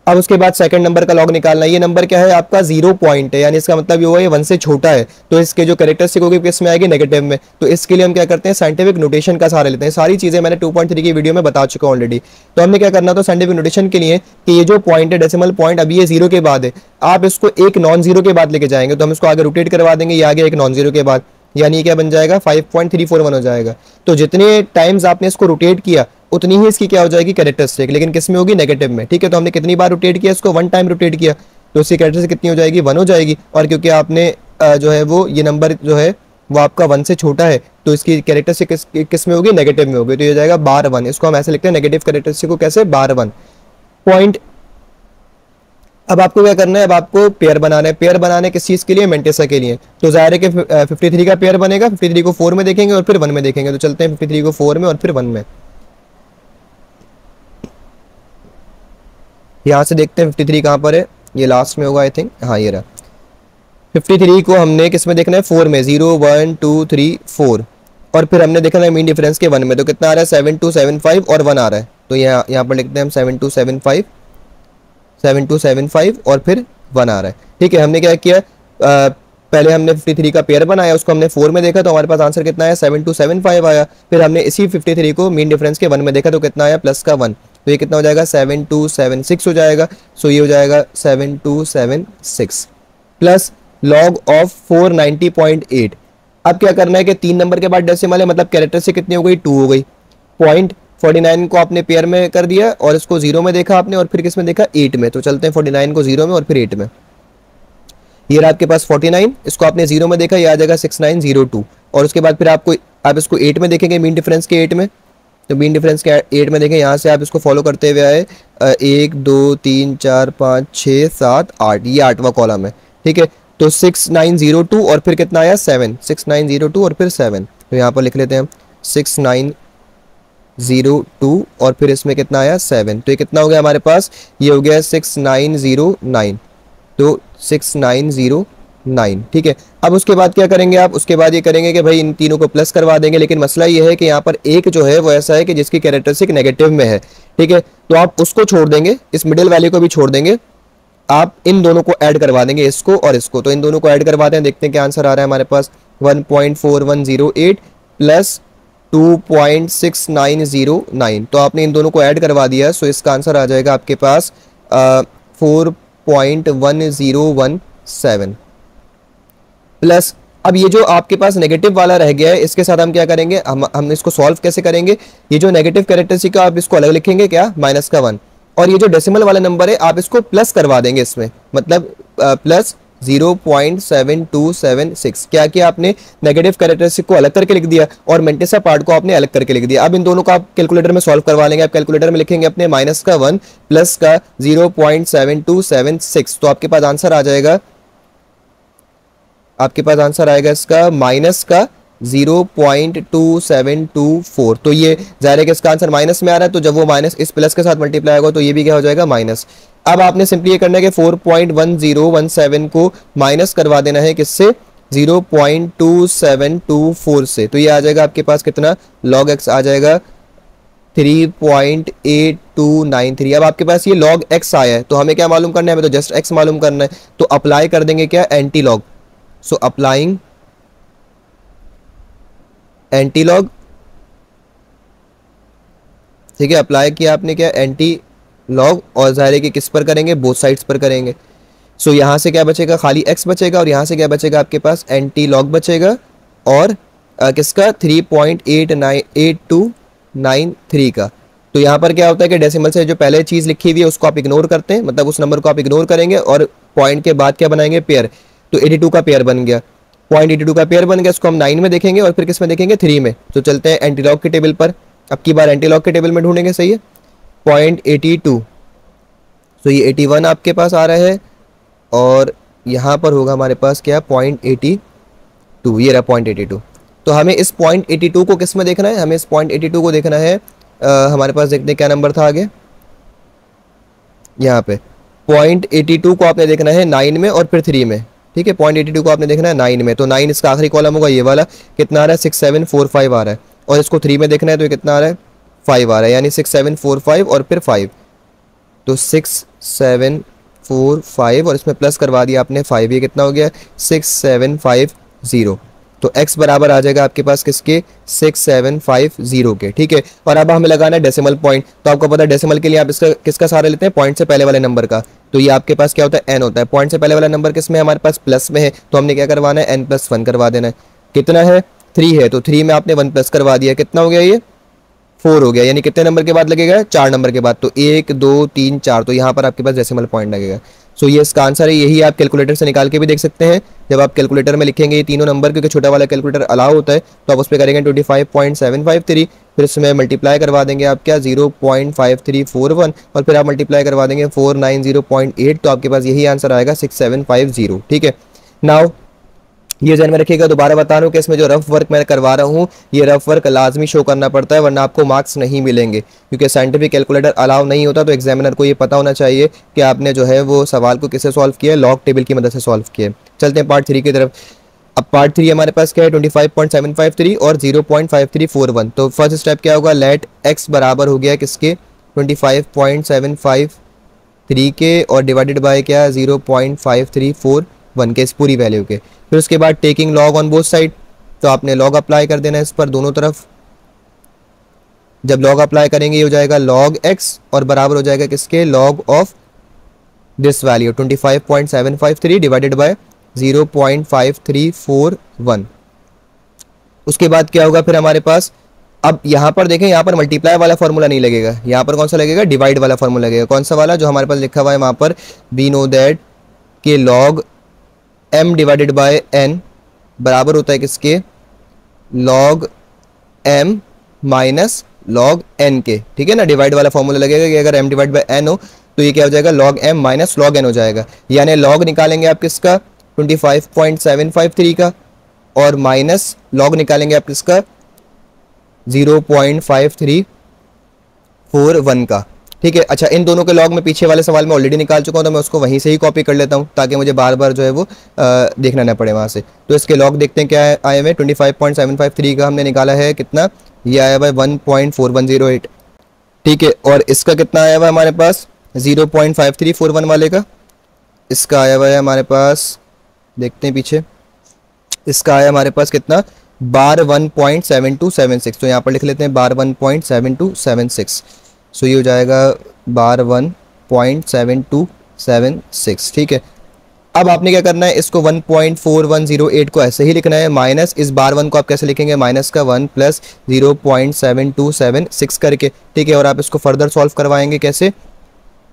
अब उसके बाद सेकंड नंबर का लॉग निकालना है। ये नंबर क्या है आपका, 0 पॉइंट है, यानी इसका मतलब ये हुआ ये 1 से छोटा है, तो इसके जो कैरेक्टरिस्टिक होगी किस में आएगी, नेगेटिव में। तो इसके लिए हम क्या करते हैं, साइंटिफिक नोटेशन का सहारा लेते हैं। सारी चीजें मैंने 2.3 की वीडियो में बता चुका हूं ऑलरेडी। तो हमने क्या करना था साइंटिफिक नोटेशन के लिए कि ये जो पॉइंट है, डेसिमल पॉइंट, अभी ये 0 के बाद है, आप इसको एक नॉन जीरो के बाद लेके जाएंगे। तो हम इसको आगे रोटेट करवा देंगे, ये आगे एक नॉन जीरो के बाद, यानी क्या बन जाएगा, 5.341 हो जाएगा। तो जितने टाइम्स आपने इसको रोटेट किया उतनी ही इसकी क्या हो जाएगी, कैरेक्टरिस्टिक, लेकिन किस में होगी, नेगेटिव में। ठीक है, तो हमने कितनी बार रोटेट किया इसको, 1 टाइम रोटेट किया, तो इसकी कैरेक्टरिस्टिक कितनी हो जाएगी, 1 हो जाएगी। और क्योंकि आपने जो है वो ये नंबर जो है वो आपका 1 से छोटा है तो इसकी कैरेक्टरिस्टिक किस में होगी, नेगेटिव में होगी, तो ये हो जाएगा बार 1। इसको हम ऐसे लिखते हैं नेगेटिव कैरेक्टरिस्टिक को कैसे, बार 1 पॉइंट। अब आपको क्या करना है, अब आपको पेयर बनाना है। पेयर बनाने किस चीज के लिए, मेंटेसा के लिए। तो जाहिर है कि 53 का पेयर बनेगा, 53 को 4 में देखेंगे और फिर 1 में देखेंगे। तो चलते हैं 53 को 4 में और फिर 1 में। यहां से देखते हैं 53 कहां पर है, ये लास्ट में होगा आई थिंक, हाँ ये रहा। 53 को हमने किस में देखना है, 4 में, 0 1 2 3 4, और फिर हमने देखना है मीन डिफरेंस के 1 में। तो कितना आ रहा है, 7275 और 1 आ रहा है। तो यहाँ पर लिखते हैं हम 7275 7275 और फिर 1 आ रहा है। ठीक है, हमने क्या किया, पहले हमने 53 का पेयर बनाया, उसको हमने 4 में देखा तो हमारे पास आंसर कितना आया, 7275 आया। फिर हमने इसी 53 को मीन डिफरेंस के 1 में देखा तो कितना आया, प्लस का 1, तो ये कितना हो जाएगा, 7276 हो जाएगा। सो ये हो जाएगा 7276 प्लस लॉग ऑफ 490.8। अब क्या करना है कि 3 नंबर के बाद डेसिमल है, मतलब कैरेक्टर से कितनी हो गई, 2 हो गई। पॉइंट 49 को आपने पेयर में कर दिया और इसको 0 में देखा आपने, और फिर किस में देखा, 8 में। तो चलते हैं 49 को 0 में और फिर 8 में। ये रहा आपके पास 49, इसको आपने 0 में देखा, ये आ जाएगा 6902, और उसके बाद फिर आप इसको 8 में देखेंगे, मीन डिफरेंस के 8 में। तो मीन डिफरेंस के 8 में देखें, यहाँ से आप इसको फॉलो करते हुए आए, 1 2 3 4 5 6 7 8, ये 8वां कॉलम है। ठीक है, तो 6902 और फिर कितना आया, 7, 6902 और फिर 7। तो यहाँ पर लिख लेते हैं हम 6902 और फिर इसमें कितना आया, 7। तो ये कितना हो गया हमारे पास, ये हो गया 6909। तो 6909। ठीक है, अब उसके बाद क्या करेंगे आप, उसके बाद ये करेंगे कि भाई इन तीनों को प्लस करवा देंगे। लेकिन मसला ये है कि यहाँ पर एक जो है वो ऐसा है कि जिसकी कैरेक्टरिस्टिक नेगेटिव में है। ठीक है, तो आप उसको छोड़ देंगे, इस मिडिल वैल्यू को भी छोड़ देंगे, आप इन दोनों को ऐड करवा देंगे, इसको और इसको। तो इन दोनों को ऐड करवाते हैं, देखते हैं क्या आंसर आ रहा है हमारे पास, 1.4108 प्लस 2.6909। तो आपने इन दोनों को ऐड करवा दिया, सो इसका आंसर आ जाएगा आपके पास 4.1017 प्लस। अब ये जो आपके पास नेगेटिव वाला रह गया है, इसके साथ हम क्या करेंगे, हम इसको सॉल्व कैसे करेंगे, ये जो नेगेटिव कैरेक्टरिस्टिक का आप इसको अलग लिखेंगे क्या, -1, और ये जो डेसिमल वाला नंबर है आप इसको प्लस करवा देंगे इसमें, मतलब प्लस 0.7276। क्या किया आपने, नेगेटिव कैरेक्टरिस्टिक को अलग करके लिख दिया और मेंटेसा पार्ट को आपने अलग करके लिख दिया। अब इन दोनों को आप कैलकुलेटर में सॉल्व करवा लेंगे। आप कैलकुलेटर में लिखेंगे अपने -1 प्लस का 0.7276, तो आपके पास आंसर आ जाएगा, आपके पास आंसर आएगा इसका माइनस का 0.2724। तो ये जाहिर है कि इसका आंसर माइनस में आ रहा है, तो जब वो माइनस इस प्लस के साथ मल्टीप्लाई होगा तो ये भी क्या हो जाएगा, माइनस। अब आपने सिंपली ये करना है कि 4.1017 को माइनस करवा देना है किससे, 0.2724 से। तो ये आ जाएगा आपके पास कितना, log x आ जाएगा 3.8293। अब आपके पास ये log x आया है, तो हमें क्या मालूम करना है, हमें तो जस्ट x मालूम करना है। तो अप्लाई कर देंगे क्या, anti log. So applying anti log. ठीक है, अप्लाई किया आपने क्या, एंटी लॉग, और जाहिर है कि किस पर करेंगे, बोथ साइड्स पर करेंगे। सो यहाँ से क्या बचेगा, खाली x बचेगा, और यहाँ से क्या बचेगा आपके पास, एंटी लॉग बचेगा, और किसका 3.8293 का। तो यहाँ पर क्या होता है कि डेसिमल से जो पहले चीज़ लिखी हुई है उसको आप इग्नोर करते हैं, मतलब उस नंबर को आप इग्नोर करेंगे और पॉइंट के बाद क्या बनाएंगे, पेयर। तो 82 का पेयर बन गया, 0.82 का पेयर बन गया, इसको हम 9 में देखेंगे और फिर किस में देखेंगे, 3 में। तो चलते हैं एंटीलॉग के टेबल पर, अब की बार एंटीलॉग के टेबल में ढूंढेंगे, सही है। 0.82, तो ये 81 आपके पास आ रहा है, और यहाँ पर होगा हमारे पास क्या, 0.82, ये रहा 0.82। तो हमें इस 0.82 को किस में देखना है, हमें इस 0.82 को देखना है, हमारे पास देखते हैं क्या नंबर था आगे, यहाँ पे 0.82 को आपने देखना है 9 में और फिर 3 में। ठीक है, 0.82 को आपने देखना है 9 में, तो 9 इसका आखिरी कॉलम होगा, ये वाला कितना आ रहा है, 6745 आ रहा है, और इसको 3 में देखना है तो ये कितना आ रहा है, 5 आ रहा है, यानी 6745 और फिर 5। तो 6745 और इसमें प्लस करवा दिया आपने 5, ये कितना हो गया, 6750। तो x बराबर आ जाएगा आपके पास किसके, 6750 के। ठीक है, और अब हमें लगाना है डेसिमल पॉइंट। तो आपको पता है डेसिमल के लिए आप इसका किसका सहारा लेते हैं, पॉइंट से पहले वाले नंबर का। तो ये आपके पास क्या होता है, n होता है। पॉइंट से पहले वाला नंबर किस में, हमारे पास प्लस में है, तो हमने क्या करवाना है, n+1 करवा देना है। कितना है, 3 है, तो 3 में आपने 1 प्लस करवा दिया, कितना हो गया ये 4 हो गया, यानी कितने नंबर के बाद लगेगा, 4 नंबर के बाद। तो 1 2 3 4, तो यहाँ पर आपके पास डेसिमल पॉइंट लगेगा। सो ये इसका आंसर है। यही आप कैलकुलेटर से निकाल के भी देख सकते हैं। जब आप कैलकुलेटर में लिखेंगे ये तीनों नंबर, क्योंकि छोटा वाला कैलकुलेटर अलाउ होता है, तो आप उस पर करेंगे 25.753, फिर इसमें मल्टीप्लाई करवा देंगे आप क्या 0.5341, और फिर आप मल्टीप्लाई करवा देंगे 490.8, तो आपके पास यही आंसर आएगा 6750। ठीक है, नाउ ये ध्यान में रखिएगा, दोबारा बता रहा हूँ कि इसमें जो रफ वर्क मैं करवा रहा हूँ, ये रफ वर्क लाजमी शो करना पड़ता है, वरना आपको मार्क्स नहीं मिलेंगे, क्योंकि साइंटिफिक कैलकुलेटर अलाउ नहीं होता। तो एग्जामिनर को ये पता होना चाहिए कि आपने जो है वो सवाल को किससे सॉल्व किया है, लॉग टेबल की मदद से सॉल्व किया है। चलते हैं पार्ट 3 की तरफ। अब पार्ट 3 हमारे पास क्या है, 25.753 और 0.5341। तो फर्स्ट स्टेप क्या होगा, लेट एक्स बराबर हो गया किसके, 25.753 के, और डिवाइडेड बाय क्या 0.5341 के, इस पूरी वैल्यू के। फिर उसके बाद taking log on both side, तो आपने लॉग अप्लाई कर देना है इस पर दोनों तरफ। जब लॉग अप्लाई करेंगे ये हो जाएगा लॉग एक्स, और बराबर हो जाएगा किसके, log of this value 25.753 divided by 0.5341। उसके बाद क्या होगा फिर हमारे पास, अब यहाँ पर देखें, यहाँ पर मल्टीप्लाई वाला फॉर्मूला नहीं लगेगा, यहाँ पर कौन सा लगेगा, डिवाइड वाला फॉर्मूला लगेगा। कौन सा वाला, जो हमारे पास लिखा हुआ है वहाँ पर, वी नो दैट के log m divided by n बराबर होता है किसके, log m minus log n के। ठीक है ना, डिवाइड वाला फॉर्मूला लगेगा कि अगर m डिवाइड बाय n हो तो ये क्या हो जाएगा, log m minus log n हो जाएगा। यानी लॉग निकालेंगे आप किसका, 25.753 का, और माइनस लॉग निकालेंगे आप किसका, 0.5341 का। ठीक है, अच्छा इन दोनों के लॉग में पीछे वाले सवाल में ऑलरेडी निकाल चुका हूँ, तो मैं उसको वहीं से ही कॉपी कर लेता हूँ, ताकि मुझे बार बार जो है वो देखना ना पड़े वहाँ से। तो इसके लॉग देखते हैं क्या आए हुए, 25.753 का हमने निकाला है कितना, ये आया हुआ है 1.4108। ठीक है, और इसका कितना आया हुआ है हमारे पास, 0.5341 वाले का, इसका आया हुआ है हमारे पास, देखते हैं पीछे, इसका आया हमारे पास कितना, बार 1.7276। तो यहाँ पर लिख लेते हैं बार 1.7276। सो ये हो जाएगा बार 1.7276। ठीक है, अब आपने क्या करना है, इसको 1.4108 को ऐसे ही लिखना है, माइनस इस बार 1 को आप कैसे लिखेंगे, माइनस का 1 प्लस 0.7276 करके। ठीक है, और आप इसको फर्दर सॉल्व करवाएंगे कैसे,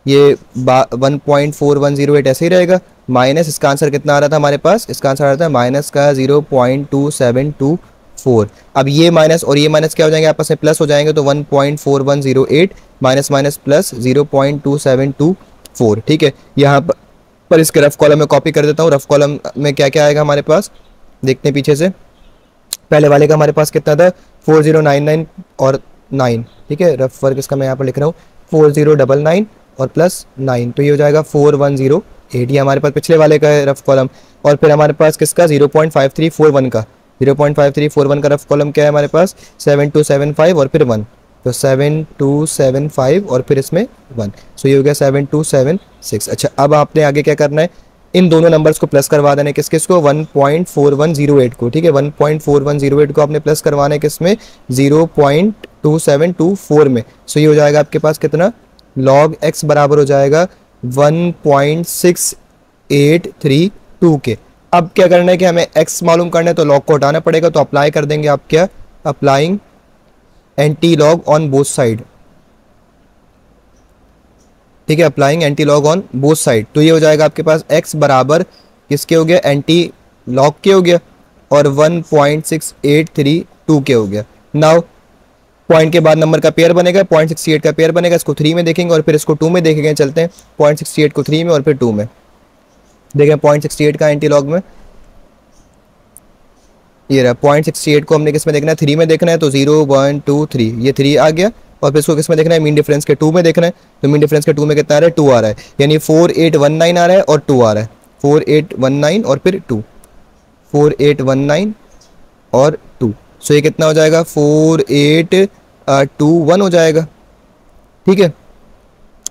ये 1.4108 ऐसे ही रहेगा, माइनस इसका आंसर कितना आ रहा था हमारे पास, इसका आंसर आ रहा था माइनस का 0.2724। अब ये माइनस और ये माइनस क्या हो जाएंगे, आपस में प्लस हो जाएंगे, तो 1.4108 माइनस माइनस प्लस 0.2724। ठीक है, यहाँ पर इसके रफ कॉलम में कॉपी कर देता हूँ। रफ कॉलम में क्या क्या आएगा हमारे पास, देखते हैं पीछे से। पहले वाले का हमारे पास कितना था, 4099 और 9। ठीक है, रफ वर्क इसका मैं यहाँ पर लिख रहा हूँ 4099 और प्लस 9, तो ये हो जाएगा 4108। ये हमारे पास पिछले वाले का है रफ कॉलम। और फिर हमारे पास किसका, 0.5341 का, 0.5341 का रफ कॉलम क्या है हमारे पास, 7275 और फिर 1, तो 7275 और फिर इसमें 1। सो ये हो गया 7276। अच्छा, अब आपने आगे क्या करना है, इन दोनों नंबर्स को प्लस करवा देना है, किस किस को, 1.4108 को। ठीक है, 1.4108 को आपने प्लस करवाना है किसमें, 0.2724 में। सो ये हो जाएगा आपके पास कितना, log x बराबर हो जाएगा 1.6832 के। अब क्या करना है कि हमें x मालूम करना है, तो log को हटाना पड़ेगा, तो अप्लाई कर देंगे आप क्या, applying anti log on both side. ठीक है, applying anti log on both side, तो ये हो जाएगा आपके पास x बराबर किसके हो गया, एंटी लॉग के हो गया, और 1.6832 के हो गया। नाउ पॉइंट के बाद नंबर का पेयर बनेगा, 0.68 का पेयर बनेगा, इसको 3 में देखेंगे और फिर इसको 2 में देखेंगे। चलते हैं 0.68 को 3 में और फिर 2 में देखें। 0.68 का एंटी लॉग में ये रहा, 0.68 को हमने किस में देखना है, 3 में देखना है, तो 0 1 2 3, ये 3 आ गया। और फिर इसको किस में देखना है, मीन डिफरेंस के 2 में देखना है, तो मीन डिफरेंस के 2 में कितना आ रहा है, 2 आ रहा है, यानी 4819 आ रहा है और 2 आ रहा है, 4819 और फिर 2, 4819 और 2। सो ये कितना हो जाएगा, 4821 हो जाएगा। ठीक है,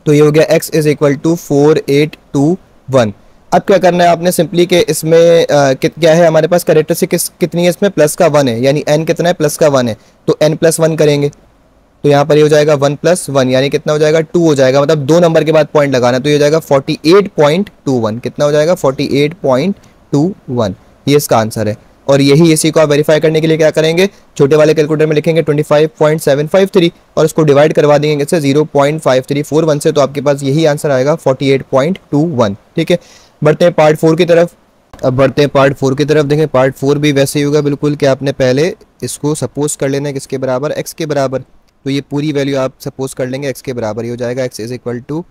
तो ये हो गया x इज इक्वल टू 4821। अब क्या करना है आपने, सिंपली के इसमें क्या है हमारे पास, करेक्टरिस्टिक कितनी है इसमें, प्लस का 1 है, यानी n कितना है, प्लस का 1 है, तो n प्लस 1 करेंगे, तो यहाँ पर ये हो जाएगा 1 प्लस 1, यानी कितना हो जाएगा, 2 हो जाएगा, मतलब 2 नंबर के बाद पॉइंट लगाना, तो ये हो जाएगा 48.21। कितना हो जाएगा, 48.21, ये इसका आंसर है। और यही इसी को आप वेरीफाई करने के लिए क्या करेंगे, छोटे वाले कैलकुलेटर में लिखेंगे 25.753 और उसको डिवाइड करवा देंगे इससे 0.5341 से, तो आपके पास यही आंसर आएगा 48.21। ठीक है, बढ़ते हैं पार्ट 4 की तरफ। अब बढ़ते हैं पार्ट 4 की तरफ। देखें पार्ट 4 भी वैसे ही होगा बिल्कुल कि आपने पहले इसको सपोज कर लेना है किसके बराबर, x के बराबर। तो ये पूरी वैल्यू आप सपोज कर लेंगे x के बराबर ही हो जाएगा। x is equal to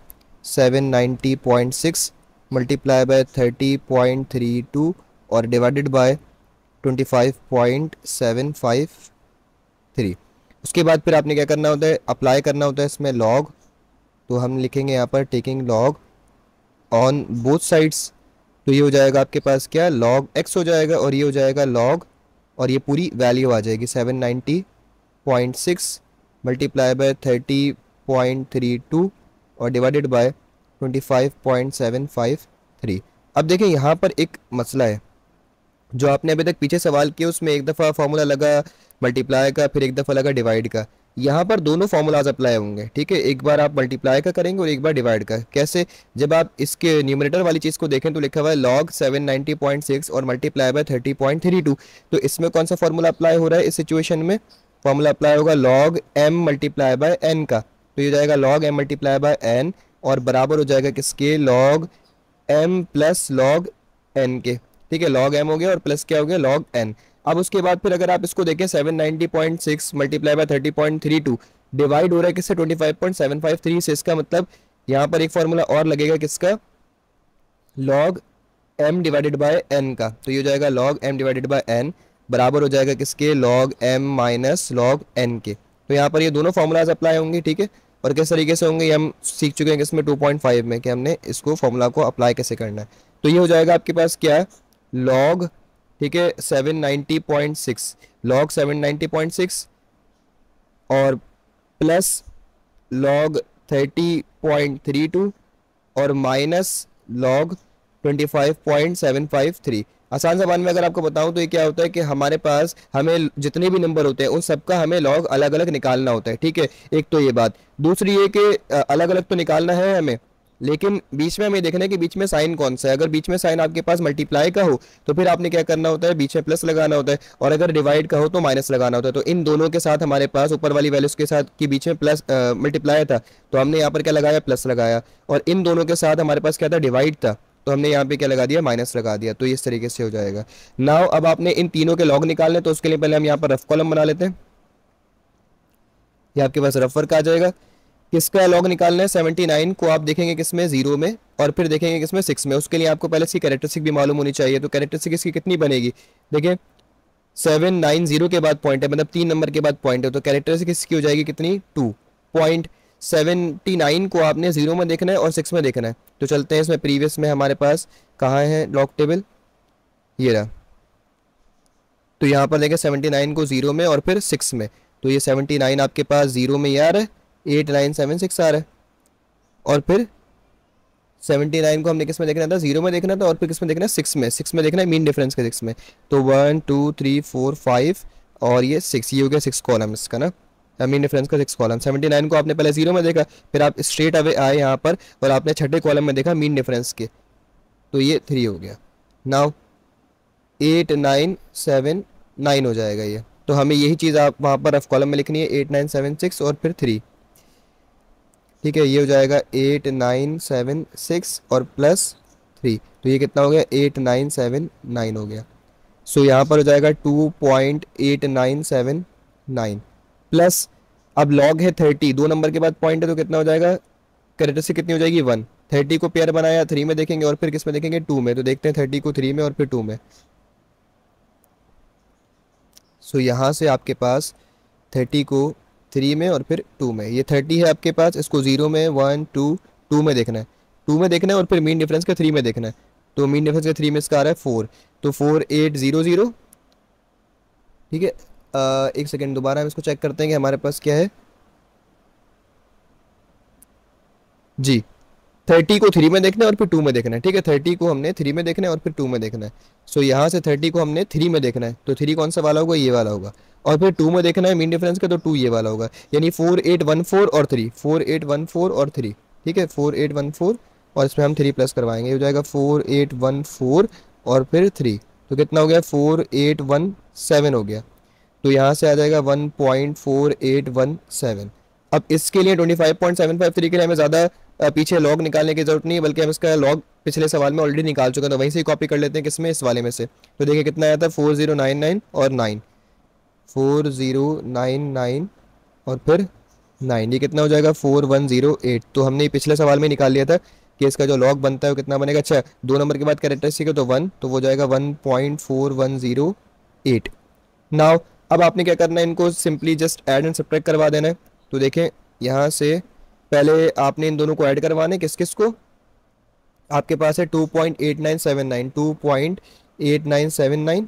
790.6 multiply by 30.32 और डिवाइडेड बाय 25.753। उसके बाद फिर आपने क्या करना होता है, अप्लाई करना होता है इसमें लॉग। तो हम लिखेंगे यहाँ पर taking log on both sides. तो ये हो जाएगा आपके पास क्या, लॉग x हो जाएगा और ये हो जाएगा लॉग, और ये पूरी वैल्यू आ जाएगी 790.6 मल्टीप्लाई बाय 30.32 और डिवाइडेड बाय 25.753। अब देखें यहाँ पर एक मसला है, जो आपने अभी तक पीछे सवाल किया उसमें एक दफ़ा फार्मूला लगा मल्टीप्लाई का, फिर एक दफ़ा लगा डिवाइड का। यहाँ पर दोनों फार्मूलाज अप्लाई होंगे। ठीक है, एक बार आप मल्टीप्लाई का करेंगे और एक बार डिवाइड का। कैसे, जब आप इसके न्यूमरेटर वाली चीज़ को देखें तो लिखा हुआ है लॉग 790.6 और मल्टीप्लाई बाय 30.32। तो इसमें कौन सा फार्मूला अप्लाई हो रहा है इस सिचुएशन में, फार्मूला अप्लाई होगा log m multiply by n का। तो ये जाएगा log m multiply by n और बराबर हो जाएगा किसके, log m plus log n के। ठीक है, लॉग m हो गया और प्लस क्या हो गया, लॉग n। अब उसके बाद फिर अगर आप इसको देखें 790.6 मल्टीप्लाई बाय 30.32 डिवाइड हो रहा है किससे, 25.753 से। इसका मतलब यहाँ पर एक फार्मूला और लगेगा किसका, log m divided by n का। तो ये हो जाएगा log m divided by n बराबर हो जाएगा किसके, log m minus log n के। तो यहाँ पर ये दोनों फार्मूलाज अप्लाई होंगे। ठीक है, और किस तरीके से होंगे ये हम सीख चुके हैं किसमें 2.5 में, कि हमने इसको फार्मूला को अप्लाई कैसे करना है। तो ये हो जाएगा आपके पास क्या, लॉग, ठीक है 790.6, लॉग 790.6 और प्लस लॉग 30.32 और माइनस लॉग 25.753। आसान जबान में अगर आपको बताऊं तो ये क्या होता है कि हमारे पास हमें जितने भी नंबर होते हैं उन सबका हमें लॉग अलग अलग निकालना होता है। ठीक है, एक तो ये बात। दूसरी ये कि अलग अलग तो निकालना है हमें, लेकिन बीच में हमें देखना है कि बीच में साइन कौन सा है। अगर बीच में साइन आपके पास मल्टीप्लाई का हो तो फिर आपने क्या करना होता है, बीच में प्लस लगाना होता है, और अगर डिवाइड का हो तो माइनस लगाना होता है। तो इन दोनों के साथ हमारे पास ऊपर वाली वैल्यूज के साथ कि बीच में प्लस मल्टीप्लाई था तो हमने यहाँ पर क्या लगाया, प्लस लगाया, और इन दोनों के साथ हमारे पास क्या था, डिवाइड था, तो हमने यहाँ पे क्या लगा दिया, माइनस लगा दिया। तो इस तरीके से हो जाएगा। नाउ अब आपने इन तीनों के लॉग निकालने, तो उसके लिए पहले हम यहाँ पर रफ कॉलम बना लेते हैं। ये आपके पास रफ वर्क आ जाएगा। किसका लॉग निकालना है, 79 को आप देखेंगे किसमें, 0 में, और फिर देखेंगे किसमें, 6 में। उसके लिए आपको पहले इसकी कैरेक्टरिस्टिक भी मालूम होनी चाहिए। तो कैरेक्टरिस्टिक इसकी कितनी बनेगी, देखिए 790 के बाद पॉइंट है, मतलब 3 नंबर के बाद पॉइंट है, तो कैरेक्टरिस्टिक इसकी हो जाएगी कितनी, 2.79 को आपने 0 में देखना है और 6 में देखना है। तो चलते हैं इसमें, प्रीवियस में हमारे पास कहाँ है लॉग टेबल, ये रहा। तो यहाँ पर देखें 79 को 0 में और फिर 6 में, तो ये 79 आपके पास 0 में ये आ रहा है, 8976 आ रहा है, और फिर 79 को हमने किस में देखना था, 0 में देखना था, और फिर किस में देखना है, 6 में। 6 में देखना है मीन डिफरेंस के 6 में। तो 1 2 3 4 5 और ये 6, ये हो गया 6 कॉलम इसका ना, मीन डिफरेंस का 6 कॉलम। 79 को आपने पहले 0 में देखा, फिर आप स्ट्रेट अवे आए यहाँ पर और आपने छठे कॉलम में देखा मीन डिफरेंस के, तो ये 3 हो गया। नाउ 8979 हो जाएगा ये। तो हमें यही चीज़ आप वहाँ पर रफ कॉलम में लिखनी है, 8976 और फिर 3। ठीक है, ये हो जाएगा 8976 और प्लस 3, तो ये कितना हो गया, 8979 हो गया। सो यहाँ पर हो जाएगा 2.8979 प्लस, अब लॉग है 30, 2 नंबर के बाद पॉइंट है, तो कितना हो जाएगा, कैरेक्टरिस्टिक कितनी हो जाएगी, 1। 30 को पेयर बनाया, 3 में देखेंगे और फिर किस में देखेंगे, 2 में। तो देखते हैं 30 को 3 में और फिर 2 में। सो यहाँ से आपके पास 30 को 3 में और फिर 2 में, ये 30 है आपके पास, इसको 0 में 1 2 2 में देखना है, 2 में देखना है, और फिर मीन डिफरेंस का 3 में देखना है। तो मीन डिफरेंस का 3 में इसका आ रहा है 4, तो 4800। ठीक है, एक सेकेंड दोबारा हम इसको चेक करते हैं कि हमारे पास क्या है जी। 30 को 3 में देखना है और फिर 2 में देखना है। ठीक है, 30 को हमने 3 में देखना है और फिर 2 में देखना है। सो यहाँ से 30 को हमने 3 में देखना है, तो 3 कौन सा वाला होगा, ये वाला होगा, और फिर 2 में देखना है मीन डिफरेंस का, तो 2 ये वाला होगा, यानी 4814 और 3, 4814 और 3। ठीक है, 4814 और इसमें हम 3 प्लस करवाएंगे, हो जाएगा 4814 और फिर 3, तो कितना हो गया 4817 हो गया। तो यहाँ से आ जाएगा 1.4817। अब इसके लिए 25.753 के लिए हमें ज़्यादा पीछे लॉग निकालने की जरूरत नहीं है, बल्कि हम इसका लॉग पिछले सवाल में ऑलरेडी निकाल चुके हैं, तो वहीं से ही कॉपी कर लेते हैं किसमें, इस वाले में से। तो देखिए कितना आया था 4099 और 9, 4099 और फिर 9, ये कितना हो जाएगा 4108। तो हमने पिछले सवाल में निकाल लिया था कि इसका जो लॉग बनता है वो कितना बनेगा। अच्छा, 2 नंबर के बाद कैरेक्टरिस्टिक है तो 1, तो वो जाएगा 1.4108। नाउ अब आपने क्या करना है, इनको simply just add and subtract करवा देना है। तो देखें यहाँ से पहले आपने इन दोनों को ऐड करवाना है, किस किस को, आपके पास है 2.8979, 2.8979,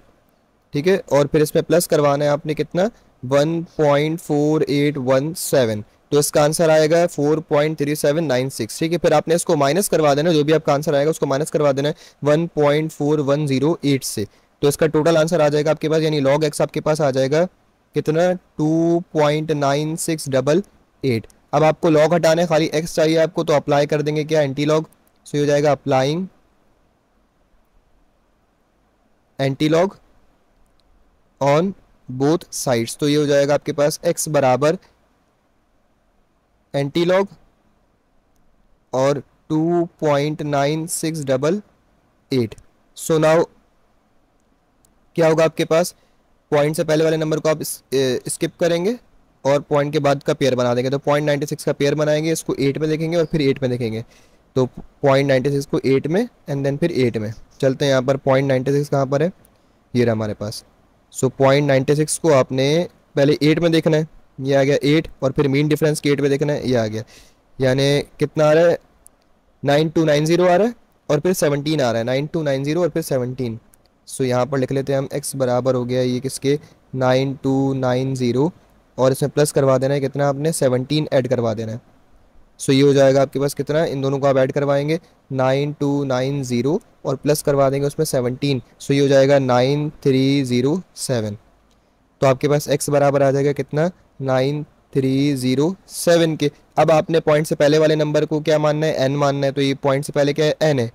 ठीक है, और फिर इसमें प्लस करवाना है आपने कितना 1.4817। तो इसका आंसर आएगा 4.3796, ठीक है। फिर आपने इसको माइनस करवा देना, जो भी आपका आंसर आएगा उसको माइनस करवा देना है 1.4108 से। तो इसका टोटल आंसर आ जाएगा आपके पास, यानी लॉग एक्स आपके पास आ जाएगा कितना 2.9688। अब आपको लॉग हटाना है, खाली एक्स चाहिए आपको, तो अप्लाई कर देंगे क्या, एंटी लॉग। सो हो जाएगा applying anti log on both sides. तो ये हो जाएगा आपके पास x बराबर एंटी लॉग और 2.9688। सो नाउ क्या होगा आपके पास, पॉइंट से पहले वाले नंबर को आप स्किप करेंगे और पॉइंट के बाद का पेयर बना देंगे। तो 0.96 का पेयर बनाएंगे, इसको 8 में देखेंगे और फिर 8 में देखेंगे। तो 0.96 को 8 में एंड देन फिर 8 में। चलते हैं यहाँ पर 0.96 कहाँ पर है, ये रहा हमारे पास। सो 0.96 को आपने पहले 8 में देखना है, ये आ गया 8, और फिर मीन डिफरेंस के 8 में देखना है, ये आ गया। यानी कितना आ रहा है 9290 आ रहा है और फिर 17 आ रहा है, 9290 और फिर 17। सो यहाँ पर लिख लेते हैं हम x बराबर हो गया ये किसके 9290, और इसमें प्लस करवा देना है कितना, आपने 17 ऐड करवा देना है। सो ये हो जाएगा आपके पास कितना, इन दोनों को आप ऐड करवाएंगे 9290 और प्लस करवा देंगे उसमें 17। सो ये हो जाएगा 9307। तो आपके पास x बराबर आ जाएगा कितना 9307 के। अब आपने पॉइंट से पहले वाले नंबर को क्या मानना है, n मानना है। तो ये पॉइंट से पहले क्या है, n है,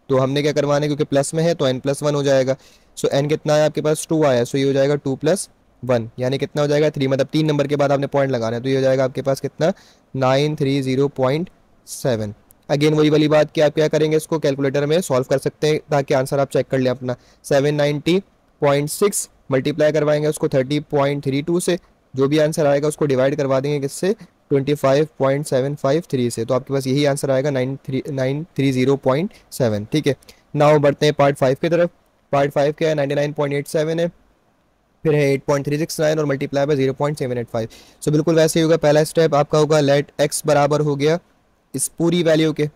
तो हमने क्या करवाना है, क्योंकि प्लस में है तो n+1 हो जाएगा। सो n कितना है आपके पास 2 आया, सो ये हो जाएगा 2+1, यानी कितना हो जाएगा 3, मतलब 3 नंबर के बाद आपने पॉइंट लगाना है। तो ये हो जाएगा आपके पास कितना 930.7। अगेन वही वाली बात कि आप क्या करेंगे, इसको कैलकुलेटर में सॉल्व कर सकते हैं ताकि आंसर आप चेक कर लें अपना। 790.6 मल्टीप्लाई करवाएंगे उसको 30.32 से, जो भी आंसर आएगा उसको डिवाइड करवा देंगे किससे 25.753 से। तो आपके पास यही आंसर आएगा 930.7, ठीक है। नाउ बढ़ते हैं पार्ट 5 की तरफ। पार्ट 5 क्या है, 99.87 है, फिर है 8.369 और मल्टीप्लाई बाय 0.785। सो बिल्कुल वैसे ही होगा। पहला स्टेप आपका होगा लेट x बराबर हो गया इस पूरी वैल्यू के,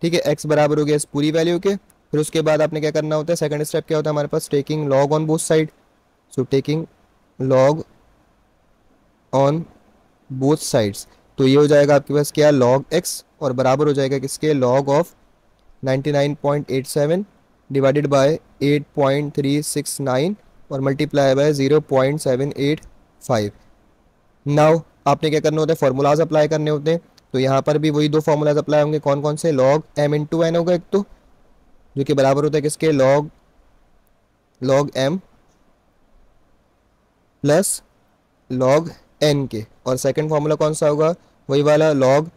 ठीक है, x बराबर हो गया इस पूरी वैल्यू के। फिर उसके बाद आपने क्या करना होता है, सेकंड स्टेप क्या होता है हमारे पास, taking log on both side. So taking log on both sides, तो ये हो जाएगा आपके पास क्या लॉग x और बराबर हो जाएगा किसके लॉग ऑफ 99.87 डिवाइडेड बाय 8.369 और मल्टीप्लाई बाय 0.785। नाउ आपने क्या करना होता है, फॉर्मूलाज अप्लाई करने होते हैं। तो यहाँ पर भी वही 2 फॉर्मूलाज अप्लाई होंगे, कौन कौन से, लॉग m इंटू एन होगा एक तो, जो कि बराबर होता है किसके log m plus log n के, और सेकंड फॉर्मूला कौन सा होगा, वही वाला log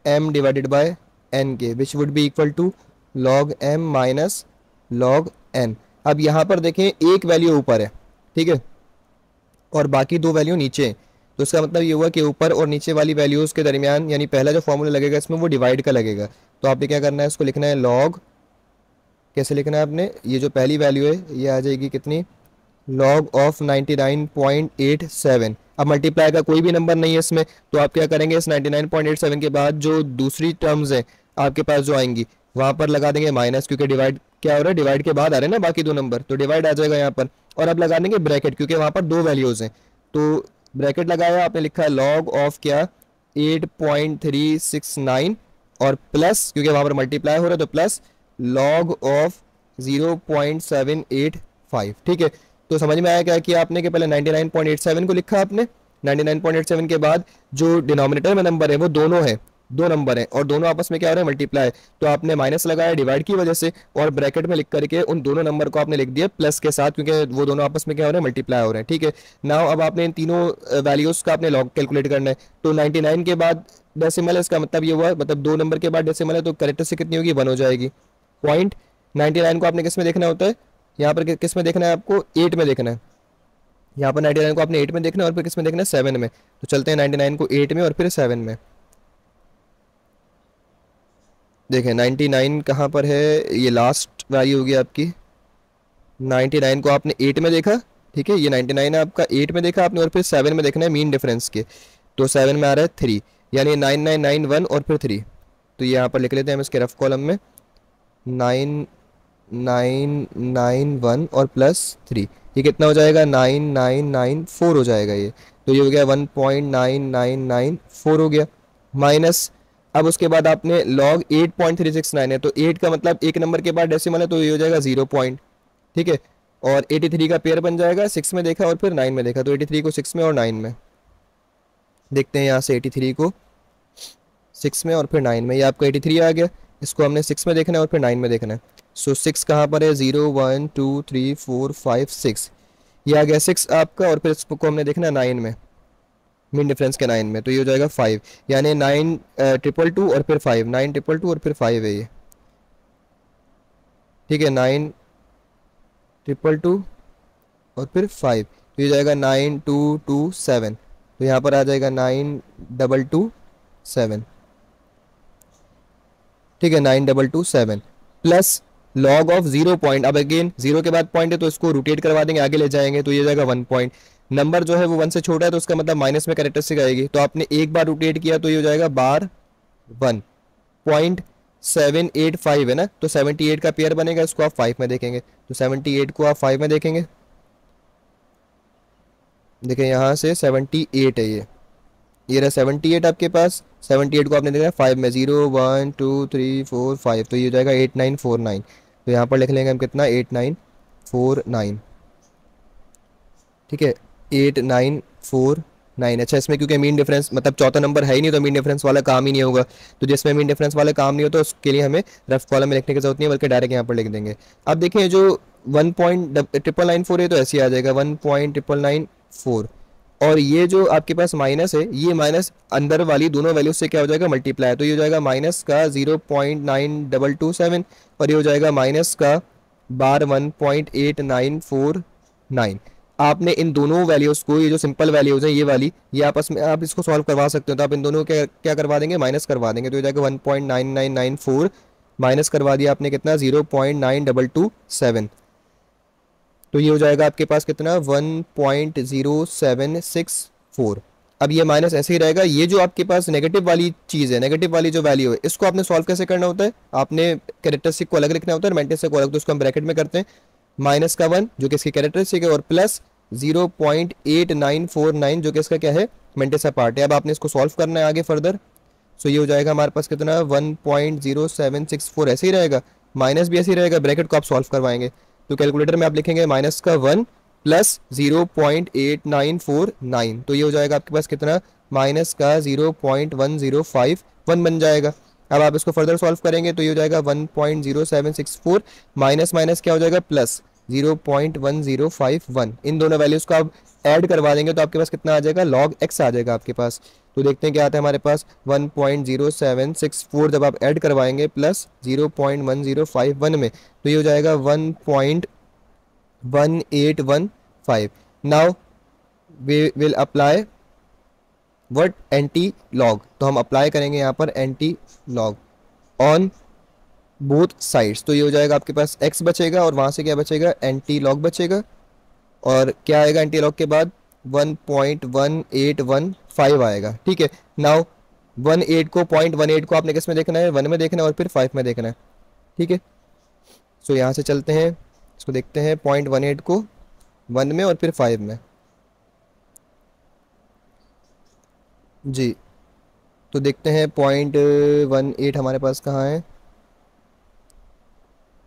m divided by n के, which would be equal to log m minus log n। अब यहाँ पर देखें एक वैल्यू ऊपर है, ठीक है, और बाकी 2 वैल्यू नीचे हैं। तो इसका मतलब ये हुआ कि ऊपर और नीचे वाली वैल्यूज़ के दरमियान, यानी पहला जो फॉर्मूला लगेगा इसमें वो डिवाइड का लगेगा। तो आपने क्या करना है, इसको लिखना है लॉग, कैसे लिखना है आपने, ये जो पहली वैल्यू है ये आ जाएगी कितनी लॉग ऑफ 99.87। अब मल्टीप्लाई का कोई भी नंबर नहीं है इसमें, तो आप क्या करेंगे, इस 99.87 के बाद जो दूसरी टर्म्स हैं आपके पास जो आएंगी वहाँ पर लगा देंगे माइनस, क्योंकि डिवाइड क्या हो रहा है, डिवाइड के बाद आ रहे हैं ना बाकी 2 नंबर, तो डिवाइड आ जाएगा यहाँ पर। और अब लगा देंगे ब्रैकेट, क्योंकि वहाँ पर 2 वैल्यूज़ हैं, तो ब्रैकेट लगाया, आपने लिखा है लॉग ऑफ क्या 8.369 और प्लस, क्योंकि वहाँ पर मल्टीप्लाई हो रहा है तो प्लस लॉग ऑफ 0.785, ठीक है। तो समझ में आया क्या किया आपने, कि पहले 99.87 को लिखा आपने, 99.87 के बाद जो डिनोमिनेटर में नंबर है वो दोनों है, दो नंबर हैं और दोनों आपस में क्या हो रहा है, मल्टीप्लाई। तो आपने माइनस लगाया डिवाइड की वजह से, और ब्रैकेट में लिख करके उन दोनों नंबर को आपने लिख दिया प्लस के साथ, क्योंकि वो दोनों आपस में क्या हो रहे हैं, मल्टीप्लाई हो रहे हैं। ठीक है, नाउ अब आपने इन तीनों वैल्यूज का आपने लॉग कैलकुलेट करना है। तो 99 के बाद डेसिमल है, इसका मतलब ये हुआ, मतलब दो नंबर के बाद डेसिमल है, तो कैरेक्टरिस्टिक कितनी होगी, 1 हो जाएगी। पॉइंट 99 को आपने किस में देखना होता है, यहाँ पर किस में देखना है आपको, 8 में देखना है। यहाँ पर 99 को आपने 8 में देखना है और फिर किस में देखना है, 7 में। तो चलते हैं 99 को 8 में और फिर 7 में। देखें 99 कहाँ पर है, ये लास्ट वैल्यू होगी आपकी। 99 को आपने 8 में देखा, ठीक है, ये 99 है आपका, 8 में देखा आपने और फिर 7 में देखना है मीन डिफरेंस के। तो 7 में आ रहा है 3, यानी 9991 और फिर 3। तो ये यहाँ पर लिख लेते हैं हम इसके रफ कॉलम में, 9991 और +3। ये कितना हो जाएगा, 9994 हो जाएगा ये। तो ये हो गया 1.9994 हो गया, माइनस। अब उसके बाद आपने लॉग 8.369 है, तो 8 का मतलब एक नंबर के बाद डेसिमल है, तो ये हो जाएगा 0 पॉइंट। ठीक है, और 83 का पेयर बन जाएगा, 6 में देखा और फिर 9 में देखा, तो 83 को 6 में और 9 में देखते हैं। यहाँ से 83 को 6 में और फिर 9 में, ये आपका 83 आ गया। इसको हमने 6 में देखना है और फिर 9 में देखना है। सो 6 कहाँ पर है, 0 1 2 3 4 5 6, ये आ गया 6 आपका, और फिर इसको हमने देखना है 9 में, मीन डिफरेंस के 9 में। तो ये हो जाएगा 5, यानी 9 222 और फिर 5, 9 222 और फिर 5 है ये। ठीक है, 9 222 और फिर 5, तो ये जाएगा 9227। तो यहाँ पर आ जाएगा 9227। ठीक है, 9227 प्लस लॉग ऑफ 0 पॉइंट। अब अगेन 0 के बाद पॉइंट है, तो इसको रोटेट करवा देंगे, आगे ले जाएंगे, तो ये जाएगा 1 पॉइंट। नंबर जो है वो 1 से छोटा है, तो उसका मतलब माइनस में कैरेक्टरिस्टिक आएगी। तो आपने एक बार रोटेट किया तो ये हो जाएगा बार 1.785 है ना, तो 78 का पेयर बनेगा, इसको आप 5 में देखेंगे, तो 78 को आप 5 में देखेंगे। देखें यहाँ से 78 है ये रहा 78 आपके पास। 78 को आपने देखा 5 में, 0 1 2 3 4 5, तो ये हो जाएगा 8949। तो यहाँ पर लिख लेंगे हम कितना, 8949। ठीक है, 8949। अच्छा, इसमें क्योंकि मीन डिफरेंस मतलब चौथा नंबर है ही नहीं, तो मीन डिफरेंस वाला काम ही नहीं होगा। तो जिसमें मीन डिफरेंस वाला काम नहीं होता उसके लिए हमें रफ कॉलम में लिखने की जरूरत नहीं है, बल्कि डायरेक्ट यहाँ पर लिख देंगे। अब देखिए जो 1.994 है, तो ऐसे ही आ जाएगा 1.994। और ये जो आपके पास माइनस है, ये माइनस अंदर वाली दोनों वैल्यूज से क्या हो जाएगा, मल्टीप्लाई। तो ये हो जाएगा माइनस का 0.9227 और ये हो जाएगा माइनस का बार 1.8949। आपने इन दोनों वैल्यूज को, ये जो सिंपल वैल्यूज हैं ये वाली, ये आपस में आप इसको सॉल्व करवा सकते हो। तो आप इन दोनों को क्या क्या करवा देंगे, माइनस करवा देंगे। तो ये हो जाएगा 1.9994 माइनस करवा दिया आपने कितना, 0.9227। तो ये हो जाएगा आपके पास कितना, 1.0764। अब ये माइनस ऐसे ही रहेगा। ये जो आपके पास नेगेटिव वाली चीज़ है, नेगेटिव वाली जो वैल्यू है, इसको आपने सॉल्व कैसे करना होता है, आपने कैरेक्टरिस्टिक को अलग लिखना होता है और मेंटेस को अलग, तो उसको हम ब्रैकेट में करते हैं। माइनस का 1 जो कि इसकी कैरेक्टरिस्टिक है, और प्लस 0.8949 जो कि इसका क्या है, मेंटेसा पार्ट है। अब आपने इसको सॉल्व करना है आगे फर्दर। सो ये हो जाएगा हमारे पास कितना, 1.0764 ऐसे ही रहेगा, माइनस भी ऐसे ही रहेगा, ब्रैकेट को आप सॉल्व करवाएंगे। तो कैलकुलेटर में आप लिखेंगे माइनस का 1 प्लस 0.8949, तो ये हो जाएगा आपके पास कितना, माइनस का 0.1051 बन जाएगा। अब आप इसको फर्दर सॉल्व करेंगे तो ये हो जाएगा 1.0764 माइनस माइनस क्या हो जाएगा, प्लस 0.1051। इन दोनों वैल्यूज को आप ऐड करवा देंगे तो आपके पास कितना आ जाएगा, लॉग एक्स आ जाएगा आपके पास। तो देखते हैं क्या आता है हमारे पास, 1.0764 जब आप ऐड करवाएंगे प्लस 0.1051 में, तो ये हो जाएगा 1.1815। Now we will apply what, anti log. तो हम अप्लाई करेंगे यहाँ पर anti log on both sides. तो ये हो जाएगा आपके पास x बचेगा और वहाँ से क्या बचेगा, एंटी लॉग बचेगा। और क्या आएगा एंटी लॉग के बाद, 1.1815 आएगा। ठीक है, नाउ 18 को 0.18 को आपने किस में देखना है, 1 में देखना है और फिर 5 में देखना है। ठीक है, सो यहाँ से चलते हैं, इसको देखते हैं 0.18 को 1 में और फिर 5 में। जी, तो देखते हैं 0.18 हमारे पास कहाँ है,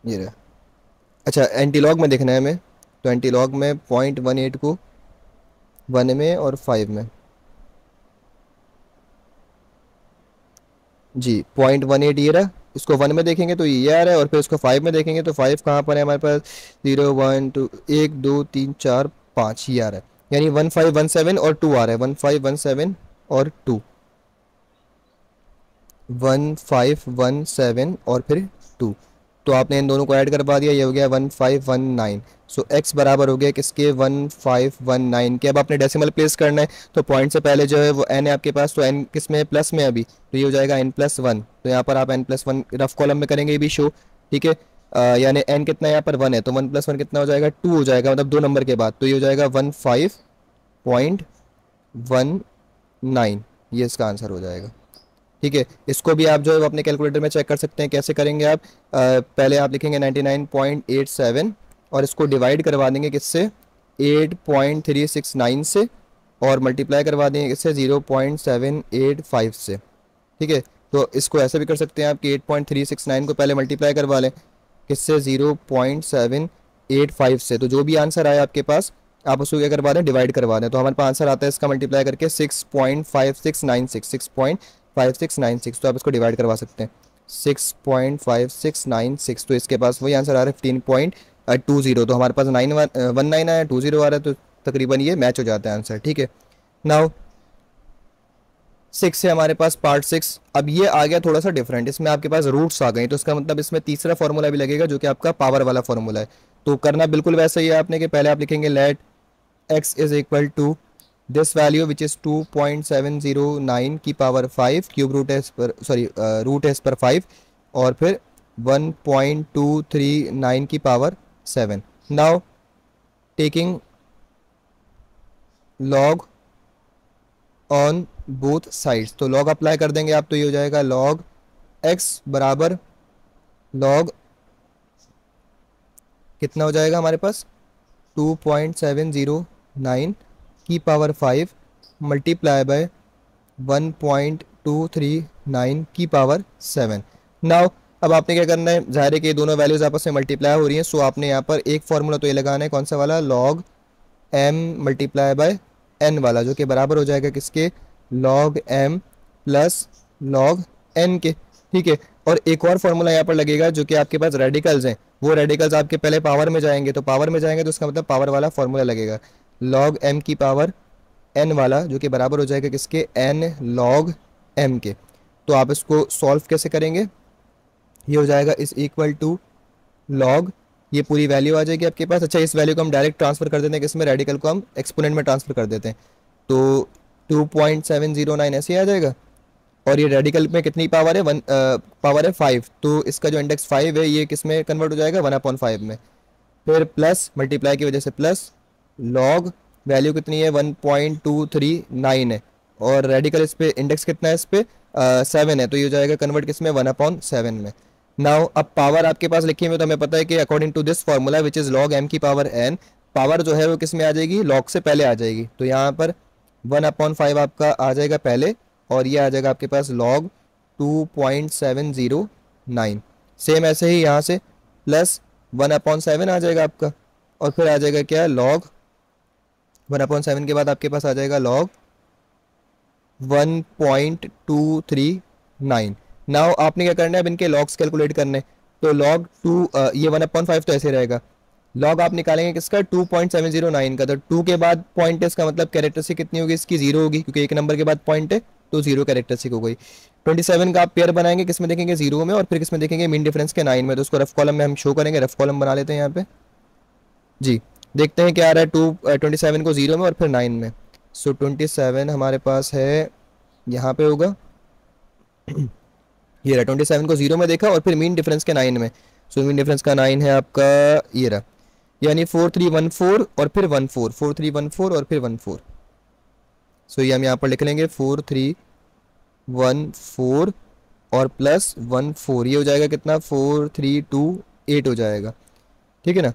ये रहा। अच्छा, एंटीलॉग में देखना है हमें, तो एंटीलॉग में 0.18 को 1 में और 5 में। जी 0.18 ये रहा। इसको 1 में देखेंगे तो ये आ रहा है, और फिर इसको 5 में देखेंगे तो 5 कहाँ पर है हमारे पास, 0 1 2 1 2 3 4 5 ये आ रहा है, यानी 1517 और 2 आ रहा है, 1517 और 2, 1517 और फिर 2। तो आपने इन दोनों को ऐड करवा दिया, ये हो गया 1519। सो x बराबर हो गया किसके, 1519 के। अब आपने डेसिमल प्लेस करना है, तो पॉइंट से पहले जो है वो n है आपके पास, तो n किस में है, प्लस में अभी, तो ये हो जाएगा n+1। तो यहाँ पर आप n+1 रफ कॉलम में करेंगे ये भी शो, ठीक है। यानी n कितना यहाँ पर 1 है, तो 1+1 कितना हो जाएगा, 2 हो जाएगा, मतलब 2 नंबर के बाद, तो ये हो जाएगा 15.19, ये इसका आंसर हो जाएगा, ठीक है। इसको भी आप जो है वो अपने कैलकुलेटर में चेक कर सकते हैं। कैसे करेंगे आप, पहले आप लिखेंगे 99.87 और इसको डिवाइड करवा देंगे किससे, 8.369 से, और मल्टीप्लाई करवा देंगे किससे, 0.785 से, ठीक है। तो इसको ऐसे भी कर सकते हैं आप कि 8.369 को पहले मल्टीप्लाई करवा लें किससे, 0.785 से, तो जो भी आंसर आए आपके पास आप उसको क्या करवा दें, डिवाइड करवा दें। तो हमारे पास आंसर आता है इसका मल्टीप्लाई करके 6.5696, 6.5696, तो आप इसको डिवाइड करवा सकते हैं 6.5696, तो इसके पास वही आंसर आ रहा है 15.20। तो हमारे पास 919 आया, 20 आ रहा है, तो तकरीबन ये मैच हो जाता है आंसर, ठीक है। नाउ 6 है हमारे पास पार्ट 6। अब ये आ गया थोड़ा सा डिफरेंट, इसमें आपके पास रूट्स आ गए, तो इसका मतलब इसमें तीसरा फॉर्मूला भी लगेगा जो कि आपका पावर वाला फॉर्मूला है। तो करना बिल्कुल वैसा ही है आपने, कि पहले आप लिखेंगे let x is equal to this value which is 2.709 की पावर 5 क्यूब रूट एस पर, सॉरी रूट एस पर 5, और फिर 1.239 की power 7। Now taking log on both sides, तो लॉग अप्लाई कर देंगे आप, तो ये हो जाएगा लॉग x बराबर लॉग कितना हो जाएगा हमारे पास, 2.709 की पावर 5 मल्टीप्लाई बाय 1.239 की पावर 7। नाउ अब आपने क्या करना है, जाहिर है कि ये दोनों वैल्यूज आपस में मल्टीप्लाई हो रही हैं, सो आपने यहाँ पर एक फार्मूला तो ये लगाना है, कौन सा वाला, log m multiply by n वाला, जो कि बराबर हो जाएगा किसके, log m plus log n के, ठीक है। और एक और फार्मूला यहाँ पर लगेगा जो कि आपके पास रेडिकल्स हैं, वो रेडिकल्स आपके पहले पावर में जाएंगे, तो पावर में जाएंगे तो उसका मतलब पावर वाला फार्मूला लगेगा, लॉग m की पावर n वाला, जो कि बराबर हो जाएगा किसके, n लॉग m के। तो आप इसको सॉल्व कैसे करेंगे, ये हो जाएगा इस इक्वल टू लॉग, ये पूरी वैल्यू आ जाएगी आपके पास। अच्छा, इस वैल्यू को हम डायरेक्ट ट्रांसफर कर देते हैं किसमें, रेडिकल को हम एक्सपोनेंट में ट्रांसफर कर देते हैं, तो 2.709 ऐसे आ जाएगा। और ये रेडिकल में कितनी पावर है, पावर है 5, तो इसका जो इंडेक्स 5 है ये किस में कन्वर्ट हो जाएगा, 1/5 में। फिर प्लस मल्टीप्लाई की वजह से प्लस, लॉग वैल्यू कितनी है, 1.239 है, और रेडिकल इस पे इंडेक्स कितना है, इस पे 7 है, तो ये हो जाएगा कन्वर्ट किस में, 1/7 में। नाउ अब पावर आपके पास लिखी हुई है, तो हमें पता है कि according to this formula which is log m की पावर n, पावर जो है वो किस में आ जाएगी, लॉग से पहले आ जाएगी, तो यहाँ पर 1/5 आपका आ जाएगा पहले, और ये आ जाएगा आपके पास लॉग 2.709। सेम ऐसे ही यहाँ से प्लस 1/7 आ जाएगा आपका, और फिर आ जाएगा क्या, लॉग 1/7 के बाद आपके पास आ जाएगा लॉग 1.239। नाउ आपने क्या करना है, अब इनके लॉग्स कैलकुलेट करने, तो लॉग 2, ये 1/5 तो ऐसे रहेगा, लॉग आप निकालेंगे किसका, 2.709 का, तो 2 के बाद पॉइंट है, इसका मतलब कैरेक्टरिस्टिक कितनी होगी इसकी, 0 होगी, क्योंकि एक नंबर के बाद पॉइंट है तो 0 कैरेक्टरिस्टिक हो गई। 27 का आप पेयर बनाएंगे, किसमें देखेंगे, 0 में, और फिर किसमें देखेंगे, मीन डिफरेंस के 9 में, तो उसको रफ कॉलम में हम शो करेंगे, रफ कॉलम बना लेते हैं यहाँ पे जी। देखते हैं क्या आ रहा है, 27 को 0 में और फिर 9 में। सो 27 हमारे पास है यहाँ पे होगा, ये रहा, 27 को 0 में देखा और फिर मीन डिफरेंस के 9 में। सो मीन डिफरेंस का 9 है आपका, ये रहा, यानी 4314 और फिर 14, 4314 और फिर 14। सो ये हम यहाँ पर लिख लेंगे 4314 और प्लस 14, ये हो जाएगा कितना, 4328 हो जाएगा, ठीक है ना।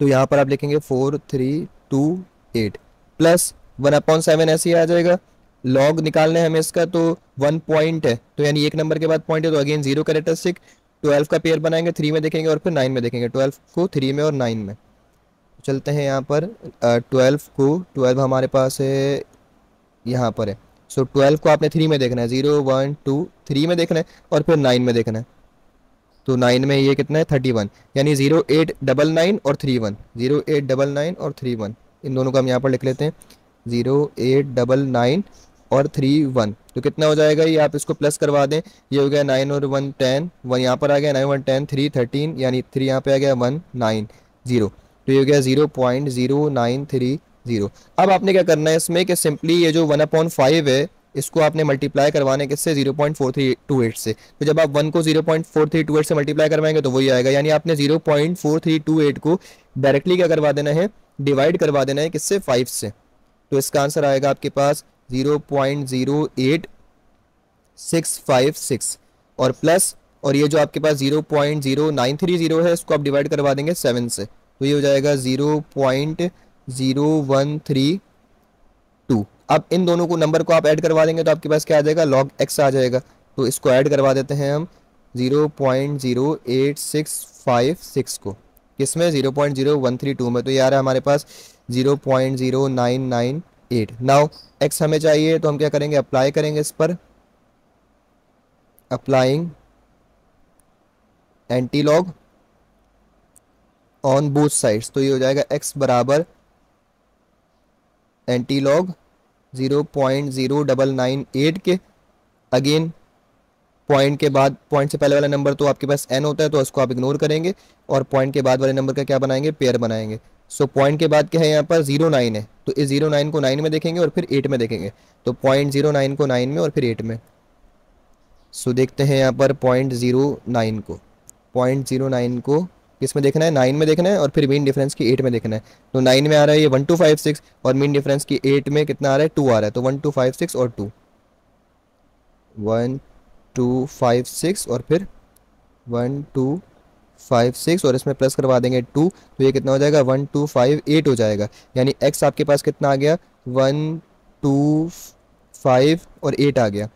तो यहाँ पर आप लिखेंगे 4328 प्लस 1/7 ऐसे ही आ जाएगा। लॉग निकालना है हमें इसका, तो 1 पॉइंट है, तो यानी एक नंबर के बाद पॉइंट है, तो अगेन 0 कैरेक्टरिस्टिक। 12 का पेयर बनाएंगे, 3 में देखेंगे और फिर 9 में देखेंगे, 12 को 3 में और 9 में। चलते हैं यहाँ पर 12 को, 12 हमारे पास है यहाँ पर है, सो 12 को आपने 3 में देखना है, 0 1 2 3 में देखना है और फिर 9 में देखना है। तो 9 में ये कितना है 31, यानी 0899 और 31, 0899 और 31, इन दोनों को हम यहाँ पर लिख लेते हैं 0899 और 31। तो कितना हो जाएगा ये, आप इसको प्लस करवा दें, ये हो गया 9 और 1 10, 1 यहाँ पर आ गया, 9 1 10 3 13, यानी 3 यहाँ पे आ गया 1 9 0, तो ये हो गया 0.0930। अब आपने क्या करना है इसमें कि सिंपली ये जो 1/5 है इसको आपने मल्टीप्लाई करवाने किससे, 0.4328 से। तो जब आप 1 को 0.4328 से मल्टीप्लाई करवाएंगे तो वही आएगा, यानी आपने 0.4328 को डायरेक्टली क्या करवा देना है, डिवाइड करवा देना है किससे, 5 से। तो इसका आंसर आएगा आपके पास 0.08656 और प्लस, और ये जो आपके पास 0.0930 है इसको आप डिवाइड करवा देंगे 7 से, तो ये हो जाएगा 0.0132। अब इन दोनों को नंबर को आप ऐड करवा देंगे तो आपके पास क्या आ जाएगा, log x आ जाएगा। तो इसको ऐड करवा देते हैं हम 0.08656 को, किसमें, 0.0132 में, तो ये आ रहा है हमारे पास 0.0998। नाउ x हमें चाहिए तो हम क्या करेंगे, अप्लाई करेंगे इस पर, applying anti log on both sides. तो ये हो जाएगा x बराबर एंटी लॉग 0.0998 के, अगेन पॉइंट के बाद, पॉइंट से पहले वाला नंबर तो आपके पास n होता है तो उसको आप इग्नोर करेंगे और पॉइंट के बाद वाले नंबर का क्या बनाएंगे, पेयर बनाएंगे। सो पॉइंट के बाद क्या है यहाँ पर 09 है, तो इस 09 को 9 में देखेंगे और फिर 8 में देखेंगे, तो 0.09 को 9 में और फिर 8 में। सो देखते हैं यहाँ पर 0.09 को, 0.09 को किस में देखना है, 9 में देखना है और फिर मीन डिफरेंस की 8 में देखना है। तो 9 में आ रहा है ये 1256 और मीन डिफरेंस की 8 में कितना आ रहा है, 2 आ रहा है, तो 1256 और 2, 1256 और फिर 1256 और इसमें प्लस करवा देंगे 2, तो ये कितना हो जाएगा, 1258 हो जाएगा। यानी x आपके पास कितना आ गया, 125 और 8 आ गया।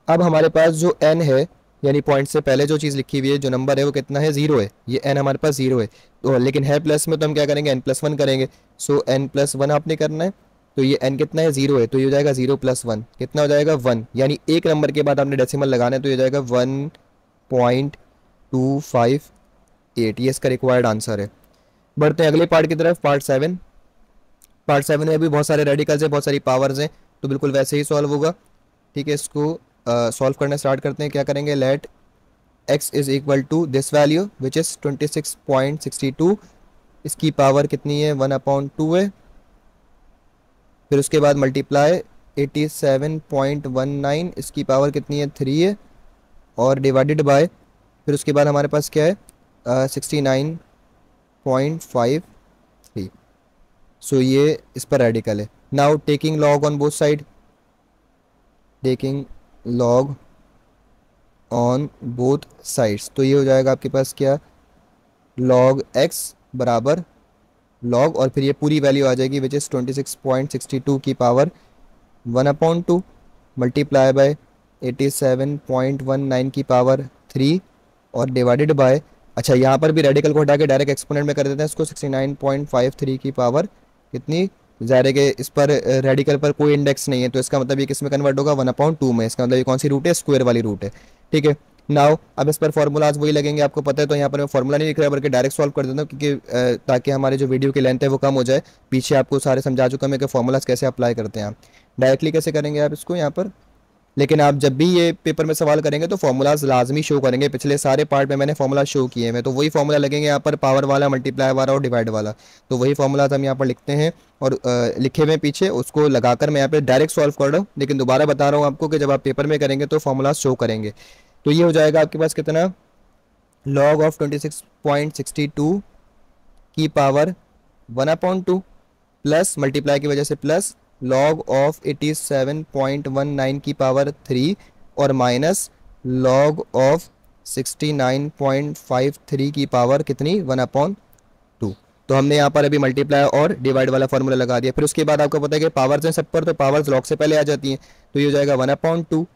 अब हमारे पास जो n है, यानी पॉइंट से पहले जो चीज़ लिखी हुई है, जो नंबर है वो कितना है, 0 है, ये n हमारे पास 0 है, तो लेकिन है प्लस में, तो हम क्या करेंगे, n+1 करेंगे। सो n+1 आपने करना है, तो ये n कितना है, 0 है, तो ये हो जाएगा 0+1, कितना हो जाएगा 1, यानी एक नंबर के बाद आपने डेसिमल लगाना है, तो ये हो जाएगा 1.258, ये इसका रिक्वायर्ड आंसर है। बढ़ते हैं अगले पार्ट की तरफ, पार्ट 7। पार्ट 7 में भी बहुत सारे रेडिकल्स हैं, बहुत सारी पावर्स हैं, तो बिल्कुल वैसे ही सॉल्व होगा। ठीक है, इसको सॉल्व करना स्टार्ट करते हैं। क्या करेंगे, let x is equal to this value which is 26.62, इसकी पावर कितनी है, 1/2 है, फिर उसके बाद मल्टीप्लाई 87.19, इसकी पावर कितनी है, 3 है, और डिवाइडेड बाय, फिर उसके बाद हमारे पास क्या है, 69.53। सो ये इस पर रेडिकल है। Now taking log on both side, taking log on both sides, तो ये हो जाएगा आपके पास क्या, log x बराबर log, और फिर ये पूरी वैल्यू आ जाएगी विच इज़ 26.62 की पावर 1/2 मल्टीप्लाई बाय 87.19 की पावर 3 और डिवाइडेड बाय, अच्छा यहाँ पर भी रेडिकल को हटा के डायरेक्ट एक्सपोनेंट में कर देते हैं इसको, 69.53 की पावर कितनी, ज़ाहिर है कि इस पर रेडिकल पर कोई इंडेक्स नहीं है, तो इसका मतलब ये किस में कन्वर्ट होगा, 1/2 में। इसका मतलब ये कौन सी रूट है, स्क्वायर वाली रूट है। ठीक है, नाउ अब इस पर फॉर्मूलाज वही लगेंगे, आपको पता है, तो यहाँ पर मैं फॉर्मूला नहीं लिख रहा बल्कि डायरेक्ट सॉल्व कर देता हूँ, क्योंकि ताकि हमारे जो वीडियो की लेंथ है वो कम हो जाए। पीछे आपको सारे समझा चुका मैं कि फॉर्मूलाज कैसे अप्लाई करते हैं। आप डायरेक्टली कैसे करेंगे आप इसको यहाँ पर, लेकिन आप जब भी ये पेपर में सवाल करेंगे तो फॉर्मूलाज लाजमी शो करेंगे। पिछले सारे पार्ट में मैंने फॉर्मूला शो किए हैं, तो वही फॉर्मूला लगेंगे यहाँ पर, पावर वाला, मल्टीप्लाई वाला और डिवाइड वाला, तो वही फॉर्मूलाज हम यहाँ पर लिखते हैं और लिखे हुए पीछे उसको लगाकर मैं यहाँ पे डायरेक्ट सॉल्व कर रहा हूँ। लेकिन दोबारा बता रहा हूँ आपको कि जब आप पेपर में करेंगे तो फॉर्मूलाज शो करेंगे। तो ये हो जाएगा आपके पास कितना, log ऑफ 26.62 की पावर 1/2 प्लस मल्टीप्लाई की वजह से प्लस log ऑफ 87.19 की पावर 3 और माइनस log ऑफ 69.53 की पावर कितनी, 1/2। तो हमने यहाँ पर अभी मल्टीप्लाई और डिवाइड वाला फॉर्मूला लगा दिया। फिर उसके बाद आपको पता है कि पावर्स हैं सब पर, तो पावर्स log से पहले आ जाती हैं, तो ये हो जाएगा 1/2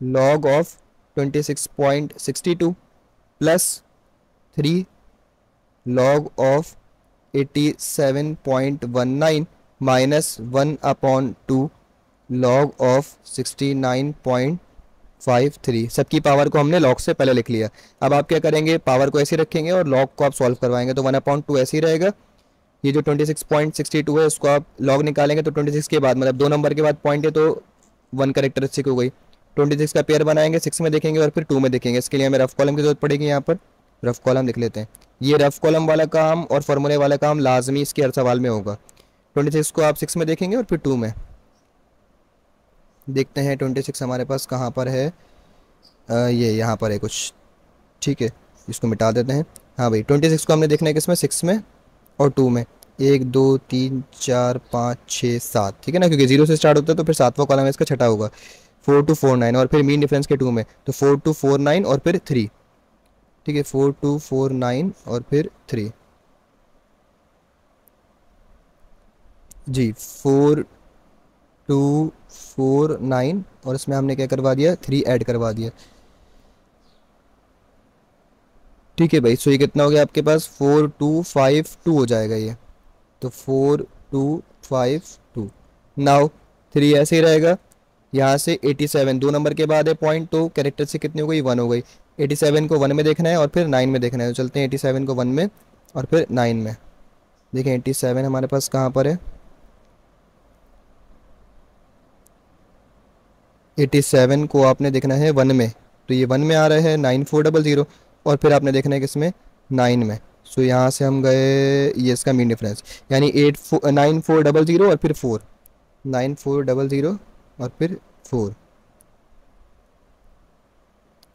log of 26.62 plus 3 log of 87.19 minus 1/2 log of 69.53, सबकी पावर को हमने लॉग से पहले लिख लिया। अब आप क्या करेंगे, पावर को ऐसे रखेंगे और लॉग को आप सॉल्व करवाएंगे, तो 1/2 ऐसे ही रहेगा। ये जो 26.62 है उसको आप लॉग निकालेंगे तो 26 के बाद, मतलब 2 नंबर के बाद पॉइंट है तो 1 करेक्टरिस्टिक हो गई। 26 का पेयर बनाएंगे, 6 में देखेंगे और फिर 2 में देखेंगे। इसके लिए हमें रफ कॉलम की जरूरत पड़ेगी। यहाँ पर रफ कॉलम लिख लेते हैं। ये रफ कॉलम वाला काम और फॉर्मूले वाला काम लाजमी इसके हर सवाल में होगा। 26 को आप 6 में देखेंगे और फिर 2 में देखते हैं 26 हमारे पास कहाँ पर है। ये यहाँ पर है कुछ, ठीक है, इसको मिटा देते हैं। हाँ भाई, 26 को हमने देखना है किसमें, 6 में और 2 में। 1 2 3 4 5 6 7, ठीक है ना, क्योंकि 0 से स्टार्ट होता है तो फिर 7वां कॉलम है इसका, छठा होगा। 4 2 4 9 और फिर मीन डिफरेंस के 2 में, तो 4 2 4 9 और फिर 3, ठीक है, 4 2 4 9 और फिर 3 जी, 4 2 4 9 और इसमें हमने क्या करवा दिया, 3 ऐड करवा दिया। ठीक है भाई, सो ये कितना हो गया आपके पास, 4 2 5 2 हो जाएगा ये, तो 4 2 5 2। नाउ 3 ऐसे ही रहेगा। यहाँ से 87 2 नंबर के बाद है पॉइंट, तो कैरेक्टर से कितनी हो गई, 1 हो गई। 87 को 1 में देखना है और फिर 9 में देखना है, तो चलते हैं 87 को 1 में और फिर 9 में। देखें 87 हमारे पास कहाँ पर है, 87 को आपने देखना है 1 में, तो ये 1 में आ रहा है 9400, और फिर आपने देखना है किसमें, 9 में। सो यहाँ से हम गए, ये इसका मीन डिफरेंस, यानी 9400 और फिर 4, 9400 और फिर 4,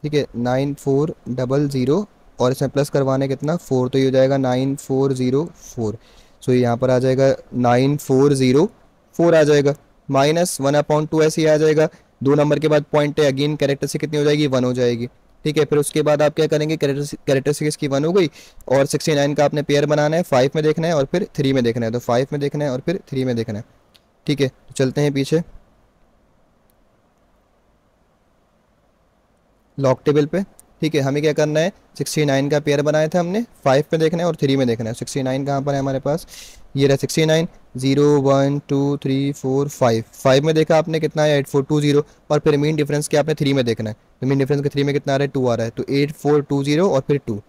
ठीक है, 9400 और इसमें प्लस करवाने कितना 4, तो ये हो जाएगा 9404। सो यहाँ पर आ जाएगा 9404 आ जाएगा, माइनस 1/2 ऐसे ही आ जाएगा। 2 नंबर के बाद पॉइंट है, अगेन कैरेक्टर से कितनी हो जाएगी, 1 हो जाएगी। ठीक है, फिर उसके बाद आप क्या करेंगे, कैरेक्टर से इसकी 1 हो गई और 69 का आपने पेयर बनाना है, 5 में देखना है और फिर 3 में देखना है, तो 5 में देखना है और फिर 3 में देखना है। ठीक है, तो चलते हैं पीछे लॉग टेबल पे। ठीक है, हमें क्या करना है, 69 का पेयर बनाया था हमने, 5 में देखना है और 3 में देखना है। 69 कहाँ पर है हमारे पास, ये रहा 69, 0 1 2 3 4 5, 5 में देखा आपने कितना है 8420, और फिर मीन डिफरेंस के आपने 3 में देखना है, तो मीन डिफरेंस के 3 में कितना आ रहा है, 2 आ रहा है, तो 8420 और फिर 2।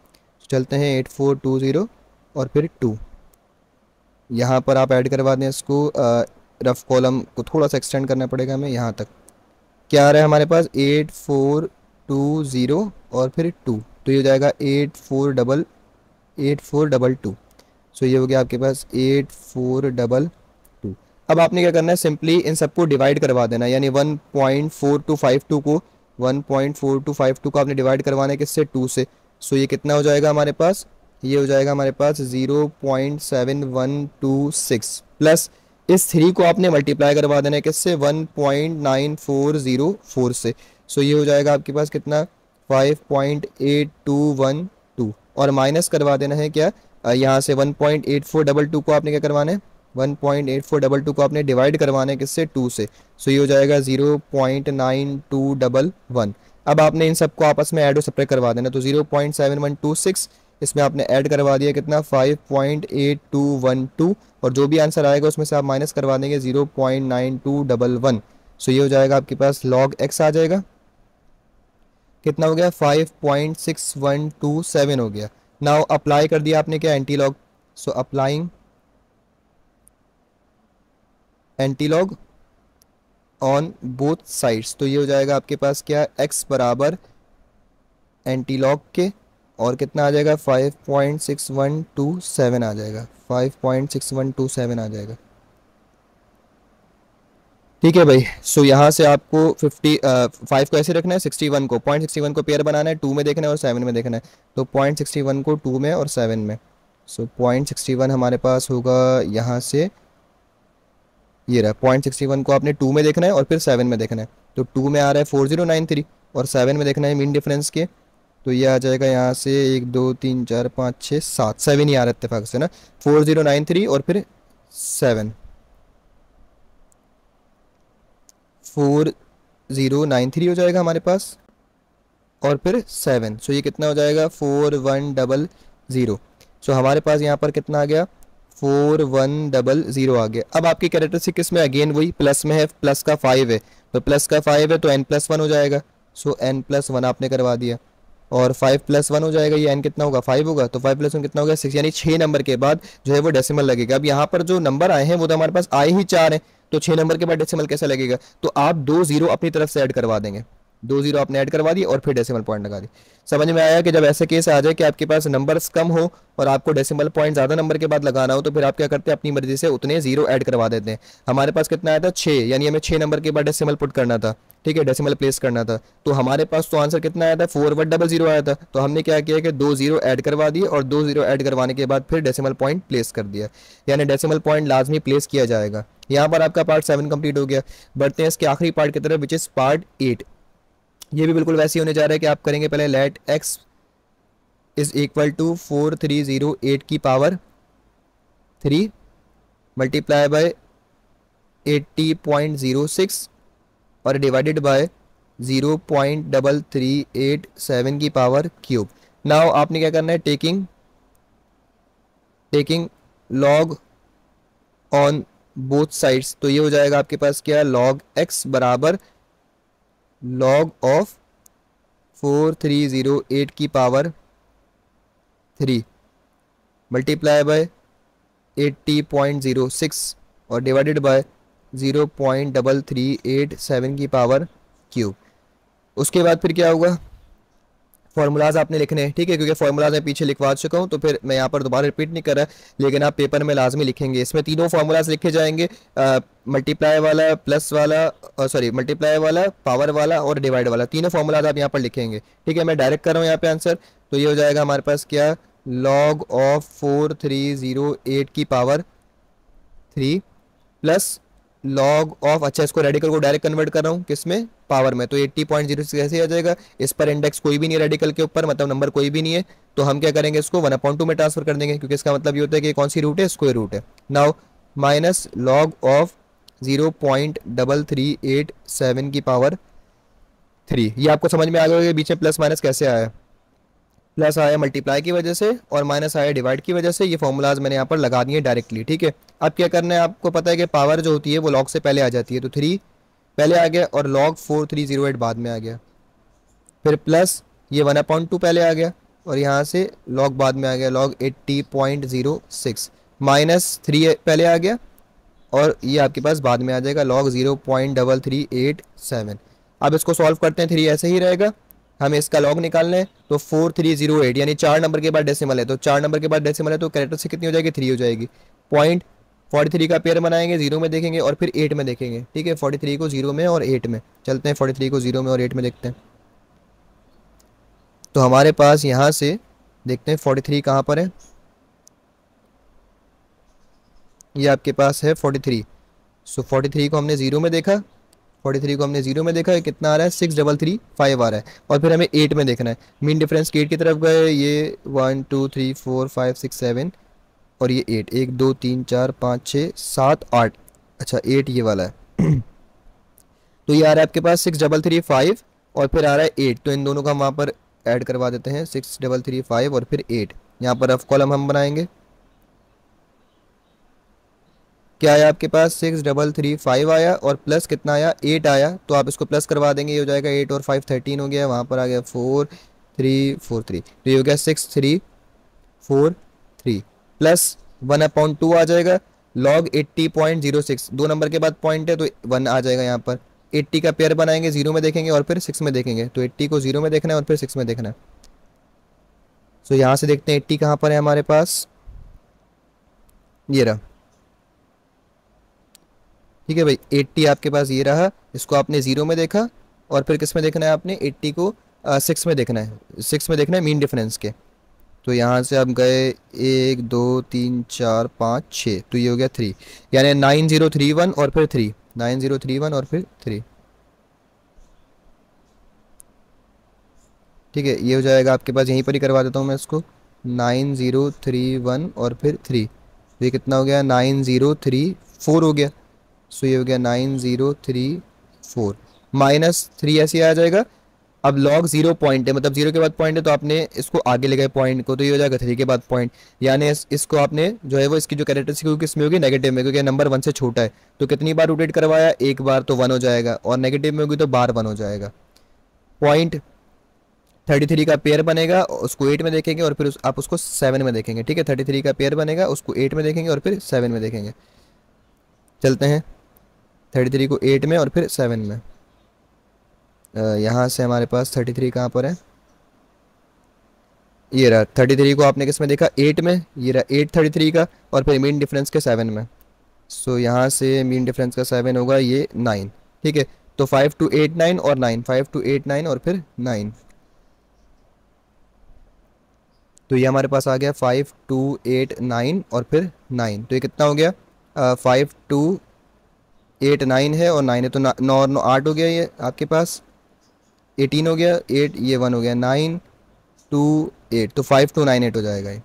चलते हैं 8420 और फिर 2, यहाँ पर आप ऐड करवा दें इसको। रफ कॉलम को थोड़ा सा एक्सटेंड करना पड़ेगा हमें यहाँ तक। क्या आ रहा है हमारे पास, 8420 और फिर 2, तो ये हो जाएगा 8422। सो ये हो गया आपके पास 8422। अब आपने क्या करना है, सिंपली इन सबको डिवाइड करवा देना, यानी 1.4252 को 1.4252 को आपने डिवाइड करवाना है किससे, 2 से। सो ये कितना हो जाएगा हमारे पास, ये हो जाएगा हमारे पास 0.7126 प्लस इस 3 को आपने मल्टीप्लाई करवा देना है किससे, 1.9404 से। सो ये हो जाएगा आपके पास कितना, 5.8212, और माइनस करवा देना है क्या, यहाँ से 1.8422 को आपने क्या करवाना है, 1.8422 को आपने डिवाइड करवाना है किससे, 2 से। सो ये हो जाएगा 0.9211। अब आपने इन सबको आपस में ऐड और सेपरेट करवा देना, तो 0.7126 इसमें आपने ऐड करवा दिया कितना, 5.8212, और जो भी आंसर आएगा उसमें से आप माइनस करवा देंगे 0.9211। सो ये हो जाएगा आपके पास लॉग एक्स आ जाएगा, कितना हो गया, 5.6127 हो गया। नाउ अप्लाई कर दिया आपने क्या, anti log. So applying anti log on both sides, तो ये हो जाएगा आपके पास क्या, x बराबर एंटी लॉग के, और कितना आ जाएगा, 5.6127 आ जाएगा, 5.6127 आ जाएगा। ठीक है भाई, सो यहाँ से आपको 5 को ऐसे रखना है, 61 को 0.61 को पेयर बनाना है, 2 में देखना है और 7 में देखना है, तो 0.61 को 2 में और 7 में। सो 0.61 हमारे पास होगा यहाँ से, ये रहा 0.61 को आपने 2 में देखना है और फिर 7 में देखना है, तो 2 में आ रहा है 4093 और 7 में देखना है मीन डिफरेंस के, तो ये आ जाएगा यहाँ से 1 2 3 4 5 6 7, 7 ही आ रहा है इत्तेफाक से ना, 4093 और फिर 7, 4093 हो जाएगा हमारे पास और फिर 7। सो ये कितना हो जाएगा, 4100। सो हमारे पास यहाँ पर कितना आ गया, 4100 आ गया। अब आपकी कैरेक्टरिस्टिक किस में, अगेन वही प्लस में है, प्लस का 5 है, तो प्लस का 5 है तो n+1 हो जाएगा। सो n+1 आपने करवा दिया, और 5+1 हो जाएगा, ये n कितना होगा 5 होगा, तो 5+1 कितना हो गया 6, यानी 6 नंबर के बाद जो है वो डेसिमल लगेगा। अब यहाँ पर जो नंबर आए हैं वो तो हमारे पास आए ही 4 हैं, तो 6 नंबर के बाद डेसिमल कैसे लगेगा, तो आप 2 जीरो अपनी तरफ से ऐड करवा देंगे, 2 जीरो आपने ऐड करवा दी और फिर डेसिमल पॉइंट लगा दी। समझ में आया कि जब ऐसे केस आ जाए कि आपके पास नंबर्स कम हो और आपको डेसिमल पॉइंट ज़्यादा नंबर के बाद लगाना हो, तो फिर आप क्या करते हैं, अपनी मर्जी से उतने जीरो ऐड करवा देते हैं। हमारे पास कितना आया था 6, यानी हमें 6 नंबर के बाद डेसिमल पुट करना था, ठीक है, डेसिमल प्लेस करना था। तो हमारे पास तो आंसर कितना आया था 4100 आया था, तो हमने क्या किया कि 2 जीरो ऐड करवा दिए और 2 जीरो ऐड करवाने के बाद फिर डेसिमल पॉइंट प्लेस कर दिया, यानी डेसिमल पॉइंट लाजमी प्लेस किया जाएगा। यहाँ पर आपका पार्ट 7 कंप्लीट हो गया। बढ़ते हैं इसके आखिरी पार्ट की तरफ, विच इज़ पार्ट 8। ये भी बिल्कुल वैसे ही होने जा रहा है कि आप करेंगे पहले let x is equal to 4308 की पावर 3 मल्टीप्लाई बाय 80.06 और डिवाइडेड बाय 0.3387 की पावर क्यूब। नाउ आपने क्या करना है, taking log on both sides, तो ये हो जाएगा आपके पास क्या, लॉग x बराबर लॉग ऑफ 4308 की पावर 3 मल्टीप्लाई बाय 80.06 और डिवाइडेड बाय 0.3387 की पावर क्यूब। उसके बाद फिर क्या होगा, फॉर्मूलाज आपने लिखने हैं, ठीक है, क्योंकि फॉर्मूलाज मैं पीछे लिखवा चुका हूँ तो फिर मैं यहाँ पर दोबारा रिपीट नहीं कर रहा, लेकिन आप पेपर में लाजमी लिखेंगे। इसमें तीनों फॉर्मूलाज लिखे जाएंगे, मल्टीप्लाई वाला, प्लस वाला, सॉरी मल्टीप्लाई वाला, पावर वाला और डिवाइड वाला, तीनों फॉर्मूलाज आप यहाँ पर लिखेंगे, ठीक है। मैं डायरेक्ट कर रहा हूँ यहाँ पे आंसर, तो ये हो जाएगा हमारे पास क्या, लॉग ऑफ 4308 की पावर 3 प्लस लॉग ऑफ, अच्छा इसको रेडिकल को डायरेक्ट कन्वर्ट कर रहा हूँ किस में, पावर में, तो 80.06 कैसे आ जाएगा, इस पर इंडेक्स कोई भी नहीं है रेडिकल के ऊपर, मतलब नंबर कोई भी नहीं है, तो हम क्या करेंगे इसको 1/2 में ट्रांसफर कर देंगे, क्योंकि इसका मतलब ये होता है कि कौन सी रूट है, स्क्वायर रूट है। नाउ माइनस लॉग ऑफ 0.3387 की पावर 3, ये आपको समझ में आ गया कि बीच में प्लस माइनस कैसे आया, प्लस आया मल्टीप्लाई की वजह से और माइनस आया डिवाइड की वजह से। ये फॉर्मूलाज मैंने यहाँ पर लगा दिए डायरेक्टली, ठीक है। अब क्या करना है, आपको पता है कि पावर जो होती है वो लॉग से पहले आ जाती है, तो 3 पहले आ गया और लॉग 4308 बाद में आ गया, फिर प्लस ये 1/2 पहले आ गया और यहाँ से लॉग बाद में आ गया, लॉग 80.06 माइनस 3 पहले आ गया और ये आपके पास बाद में आ जाएगा, लॉग 0.3387। अब इसको सॉल्व करते हैं, 3 ऐसे ही रहेगा, हमें इसका लॉग निकालना है, तो 4308 यानी 4 नंबर के बाद डेसिमल है, तो 4 नंबर के बाद डेसिमल है तो कैरेक्टरिस्टिक कितनी हो जाएगी, 3 हो जाएगी। पॉइंट 43 का पेयर बनाएंगे, 0 में देखेंगे और फिर 8 में देखेंगे, ठीक है। 43 को 0 में और 8 में, चलते हैं 43 को 0 में और 8 में देखते हैं। तो हमारे पास यहाँ से देखते हैं 43 कहाँ पर है, ये आपके पास है 43। सो 43 को हमने 0 में देखा, 43 को हमने 0 में देखा, कितना आ रहा है 6335 आ रहा है, और फिर हमें 8 में देखना है। मीन डिफरेंस के 8 की तरफ गए, ये 1 2 3 4 5 6 7 और ये 8, 1 2 3 4 5 6 7 8, अच्छा 8 ये वाला है तो ये आ रहा है आपके पास 6335 और फिर आ रहा है 8, तो इन दोनों का हम वहाँ पर ऐड करवा देते हैं, 6335 और फिर 8। यहाँ पर रफ कॉलम हम बनाएंगे, क्या आया आपके पास 6335 आया और प्लस कितना आया 8 आया, तो आप इसको प्लस करवा देंगे, ये हो जाएगा 8 और 5 13 हो गया, वहाँ पर आ गया 4343, तो ये हो गया 6343 प्लस 1/2 आ जाएगा, लॉग 80.06, 2 नंबर के बाद पॉइंट है तो 1 आ जाएगा यहाँ पर। 80 का पेयर बनाएंगे, 0 में देखेंगे और फिर 6 में देखेंगे, तो 80 को 0 में देखना है और फिर 6 में देखना है। सो यहाँ से देखते हैं 80 कहाँ पर है हमारे पास, ये रहा, ठीक है भाई 80 आपके पास ये रहा, इसको आपने 0 में देखा और फिर किस में देखना है आपने, 80 को 6 में देखना है, 6 में देखना है मीन डिफरेंस के। तो यहाँ से आप गए 1 2 3 4 5 6, तो ये हो गया 3, यानी 9031 और फिर 3, 9031 और फिर 3, ठीक है। ये हो जाएगा आपके पास, यहीं पर ही करवा देता हूँ मैं इसको, 9031 और फिर 3, तो ये कितना हो गया 9034 हो गया। सो ये हो गया 9034 माइनस 3 ऐसे आ जाएगा, अब log 0 पॉइंट है, मतलब 0 के बाद पॉइंट है, तो आपने इसको आगे ले गए पॉइंट को, तो ये हो जाएगा 3 के बाद पॉइंट, यानी इसको आपने जो है वो इसकी जो कैरेक्टरिस्टिक होगी किस में होगी, नेगेटिव में, क्योंकि नंबर 1 से छोटा है। तो कितनी बार रोटेट करवाया, एक बार, तो 1 हो जाएगा, और नेगेटिव में होगी तो बार 1 हो जाएगा। पॉइंट 33 का पेयर बनेगा, उसको 8 में देखेंगे और फिर आप उसको 7 में देखेंगे, ठीक है। 33 का पेयर बनेगा, उसको 8 में देखेंगे और फिर 7 में देखेंगे। चलते हैं 33 को 8 में और फिर 7 में। यहाँ से हमारे पास 33 कहाँ पर है, ये रहा। 33 को आपने किस में देखा, 8 में, ये रहा 8 33 का, और फिर मीन डिफरेंस के 7 में। सो यहाँ से मीन डिफरेंस का 7 होगा ये 9, ठीक है। तो 5 2 8 9 और 9, 5 2 8 9 और फिर 9, तो ये हमारे पास आ गया 5 2 8 9 और फिर 9। तो ये कितना हो गया, 5 2 8 9 है और 9 है, तो 9 और 9 8 हो गया, ये आपके पास 18 हो गया, 8 ये 1 हो गया, 9 2 8, तो 5 2 9 8 हो जाएगा ये।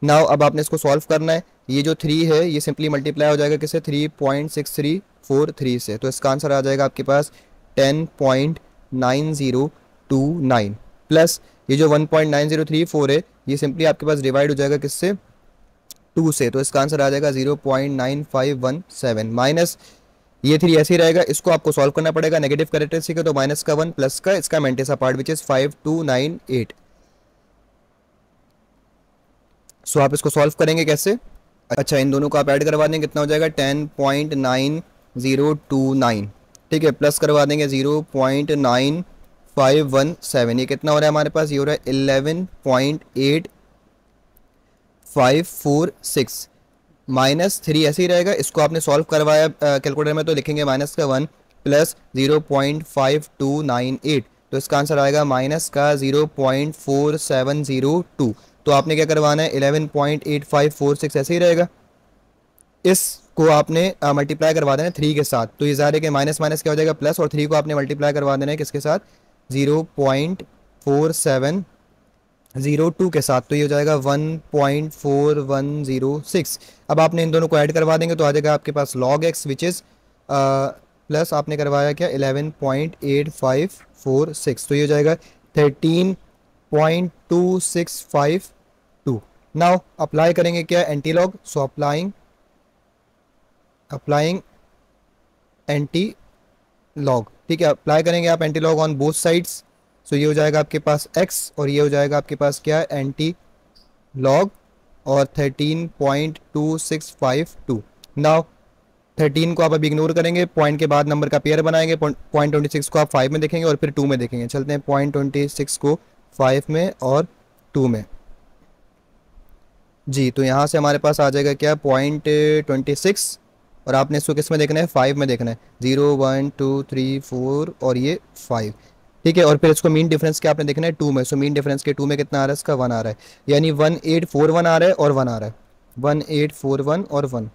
नाउ अब आपने इसको सॉल्व करना है। ये जो 3 है ये सिंपली मल्टीप्लाई हो जाएगा किससे, 3.6343 से, तो इसका आंसर आ जाएगा आपके पास 10.9029 प्लस ये जो 1.9034 है ये सिंपली आपके पास डिवाइड हो जाएगा किससे, 2 से, तो इसका आंसर आ जाएगा 0.9517 माइनस ये 3 ऐसे ही रहेगा, इसको आपको सॉल्व करना पड़ेगा, नेगेटिव कैरेक्टरिस्टिक है तो माइनस का 1 प्लस का इसका मेंटेसा पार्ट विच इज 5298। सो आप इसको सॉल्व करेंगे कैसे, अच्छा इन दोनों को आप ऐड करवा देंगे, कितना हो जाएगा 10.9029, ठीक है, प्लस करवा देंगे 0.9517, ये कितना हो रहा है हमारे पास, ये हो रहा है 11.8546 माइनस 3 ऐसे ही रहेगा, इसको आपने सॉल्व करवाया कैलकुलेटर में तो लिखेंगे माइनस का 1 प्लस 0.5298, तो इसका आंसर आएगा माइनस का 0.4702। तो आपने क्या करवाना है, 11.8546 ऐसे ही रहेगा, इसको आपने मल्टीप्लाई करवा देना है 3 के साथ, तो ये ज़ाहिर है कि माइनस माइनस क्या हो जाएगा प्लस, और 3 को आपने मल्टीप्लाई करवा देना है किसके साथ, 0.4702 के साथ, तो ये हो जाएगा 1.4106। अब आपने इन दोनों को ऐड करवा देंगे तो आ जाएगा आपके पास log x which is plus आपने करवाया क्या 11.8546, तो ये हो जाएगा 13.2652। नाउ अप्लाई करेंगे क्या, anti log, so applying anti log, ठीक है, अप्लाई करेंगे आप anti log on both sides, so ये हो जाएगा आपके पास x और ये हो जाएगा आपके पास क्या है एंटी लॉग और 13.2652। नाउ 13 को आप अभी इग्नोर करेंगे, पॉइंट के बाद नंबर का पेयर बनाएंगे, 0.26 को आप 5 में देखेंगे और फिर 2 में देखेंगे। चलते हैं 0.26 को 5 में और 2 में जी, तो यहाँ से हमारे पास आ जाएगा क्या 0.26 और आपने इसको किस में देखना है, 5 में देखना है, 0 1 2 3 4 और ये 5, ठीक है, और फिर इसको मीन डिफरेंस क्या आपने देखना है 2 में, सो मीन डिफरेंस के 2 में कितना आ रहा है, इसका 1 आ रहा है, यानी 1841 आ रहा है और 1 आ रहा है, 1841 और 1,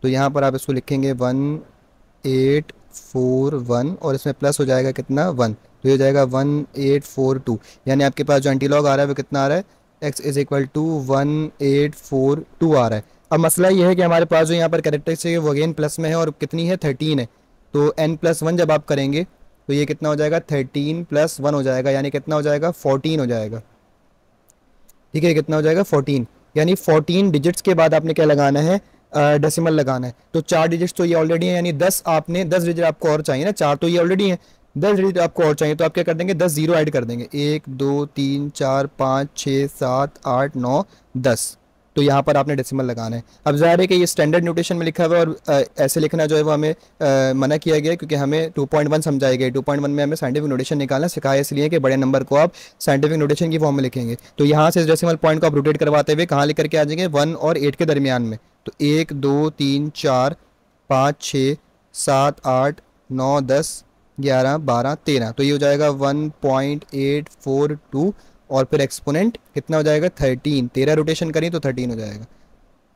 तो यहाँ पर आप इसको लिखेंगे 1841 और इसमें प्लस हो जाएगा कितना 1, तो ये हो जाएगा 1842, यानी आपके पास जो एंटी लॉग आ रहा है वो कितना आ रहा है, x इज इक्वल टू 1842 आ रहा है। अब मसला ये है कि हमारे पास जो यहाँ पर कैरेक्टरिस्टिक है वो अगेन प्लस में है और कितनी है 13 है, तो n+1 जब आप करेंगे तो ये कितना हो जाएगा 13+1 हो जाएगा, यानी कितना हो जाएगा 14 हो जाएगा, ठीक है, कितना हो जाएगा 14, यानी 14 डिजिट्स के बाद आपने क्या लगाना है, डेसिमल लगाना है, तो 4 डिजिट्स तो ये ऑलरेडी है, यानी 10 आपने 10 डिजिट आपको और चाहिए ना, 4 तो ये ऑलरेडी है, 10 डिजिट आपको और चाहिए, तो आप क्या कर देंगे 10 जीरो ऐड कर देंगे, 1 2 3 4 5 6 7 8 9 10, तो यहाँ पर आपने डेसिमल लगाना है। अब ज़ाहिर है कि ये स्टैंडर्ड नोटेशन में लिखा हुआ है और ऐसे लिखना जो है वो हमें मना किया गया है, क्योंकि हमें 2.1 समझाई गई, 2.1 में हमें साइंटिफिक नोटेशन निकालना सिखाया, इसलिए कि बड़े नंबर को आप साइंटिफिक नोटेशन की फॉर्म में लिखेंगे। तो यहाँ से डेसिमल पॉइंट को आप रोटेट करवाते हुए कहाँ लेकर के आ जाएंगे, 1 और 8 के दरमियान में, तो 1 2 3 4 5 6 7 8 9 10 11 12 13, तो ये हो जाएगा 1.842 और फिर एक्सपोनेंट कितना हो जाएगा 13 रोटेशन करें तो 13 हो जाएगा,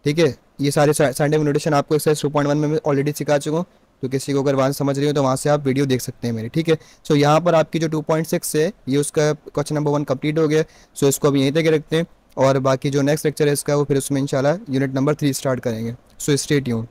ठीक है। ये सारे साइंटिफिक नोटेशन आपको एक्सरसाइज 2.1 में मैं ऑलरेडी सिखा चुका हूँ, तो किसी को अगर वहाँ समझ रही हो तो वहाँ से आप वीडियो देख सकते हैं मेरी, ठीक है। सो यहाँ पर आपकी जो 2.6 है ये उसका क्वेश्चन नंबर 1 कंप्लीट हो गया, सो इसको अभी यहीं तक रखते हैं और बाकी जो नेक्स्ट लेक्चर है इसका वो फिर उसमें इंशाल्लाह यूनिट नंबर 3 स्टार्ट करेंगे। So stay tuned.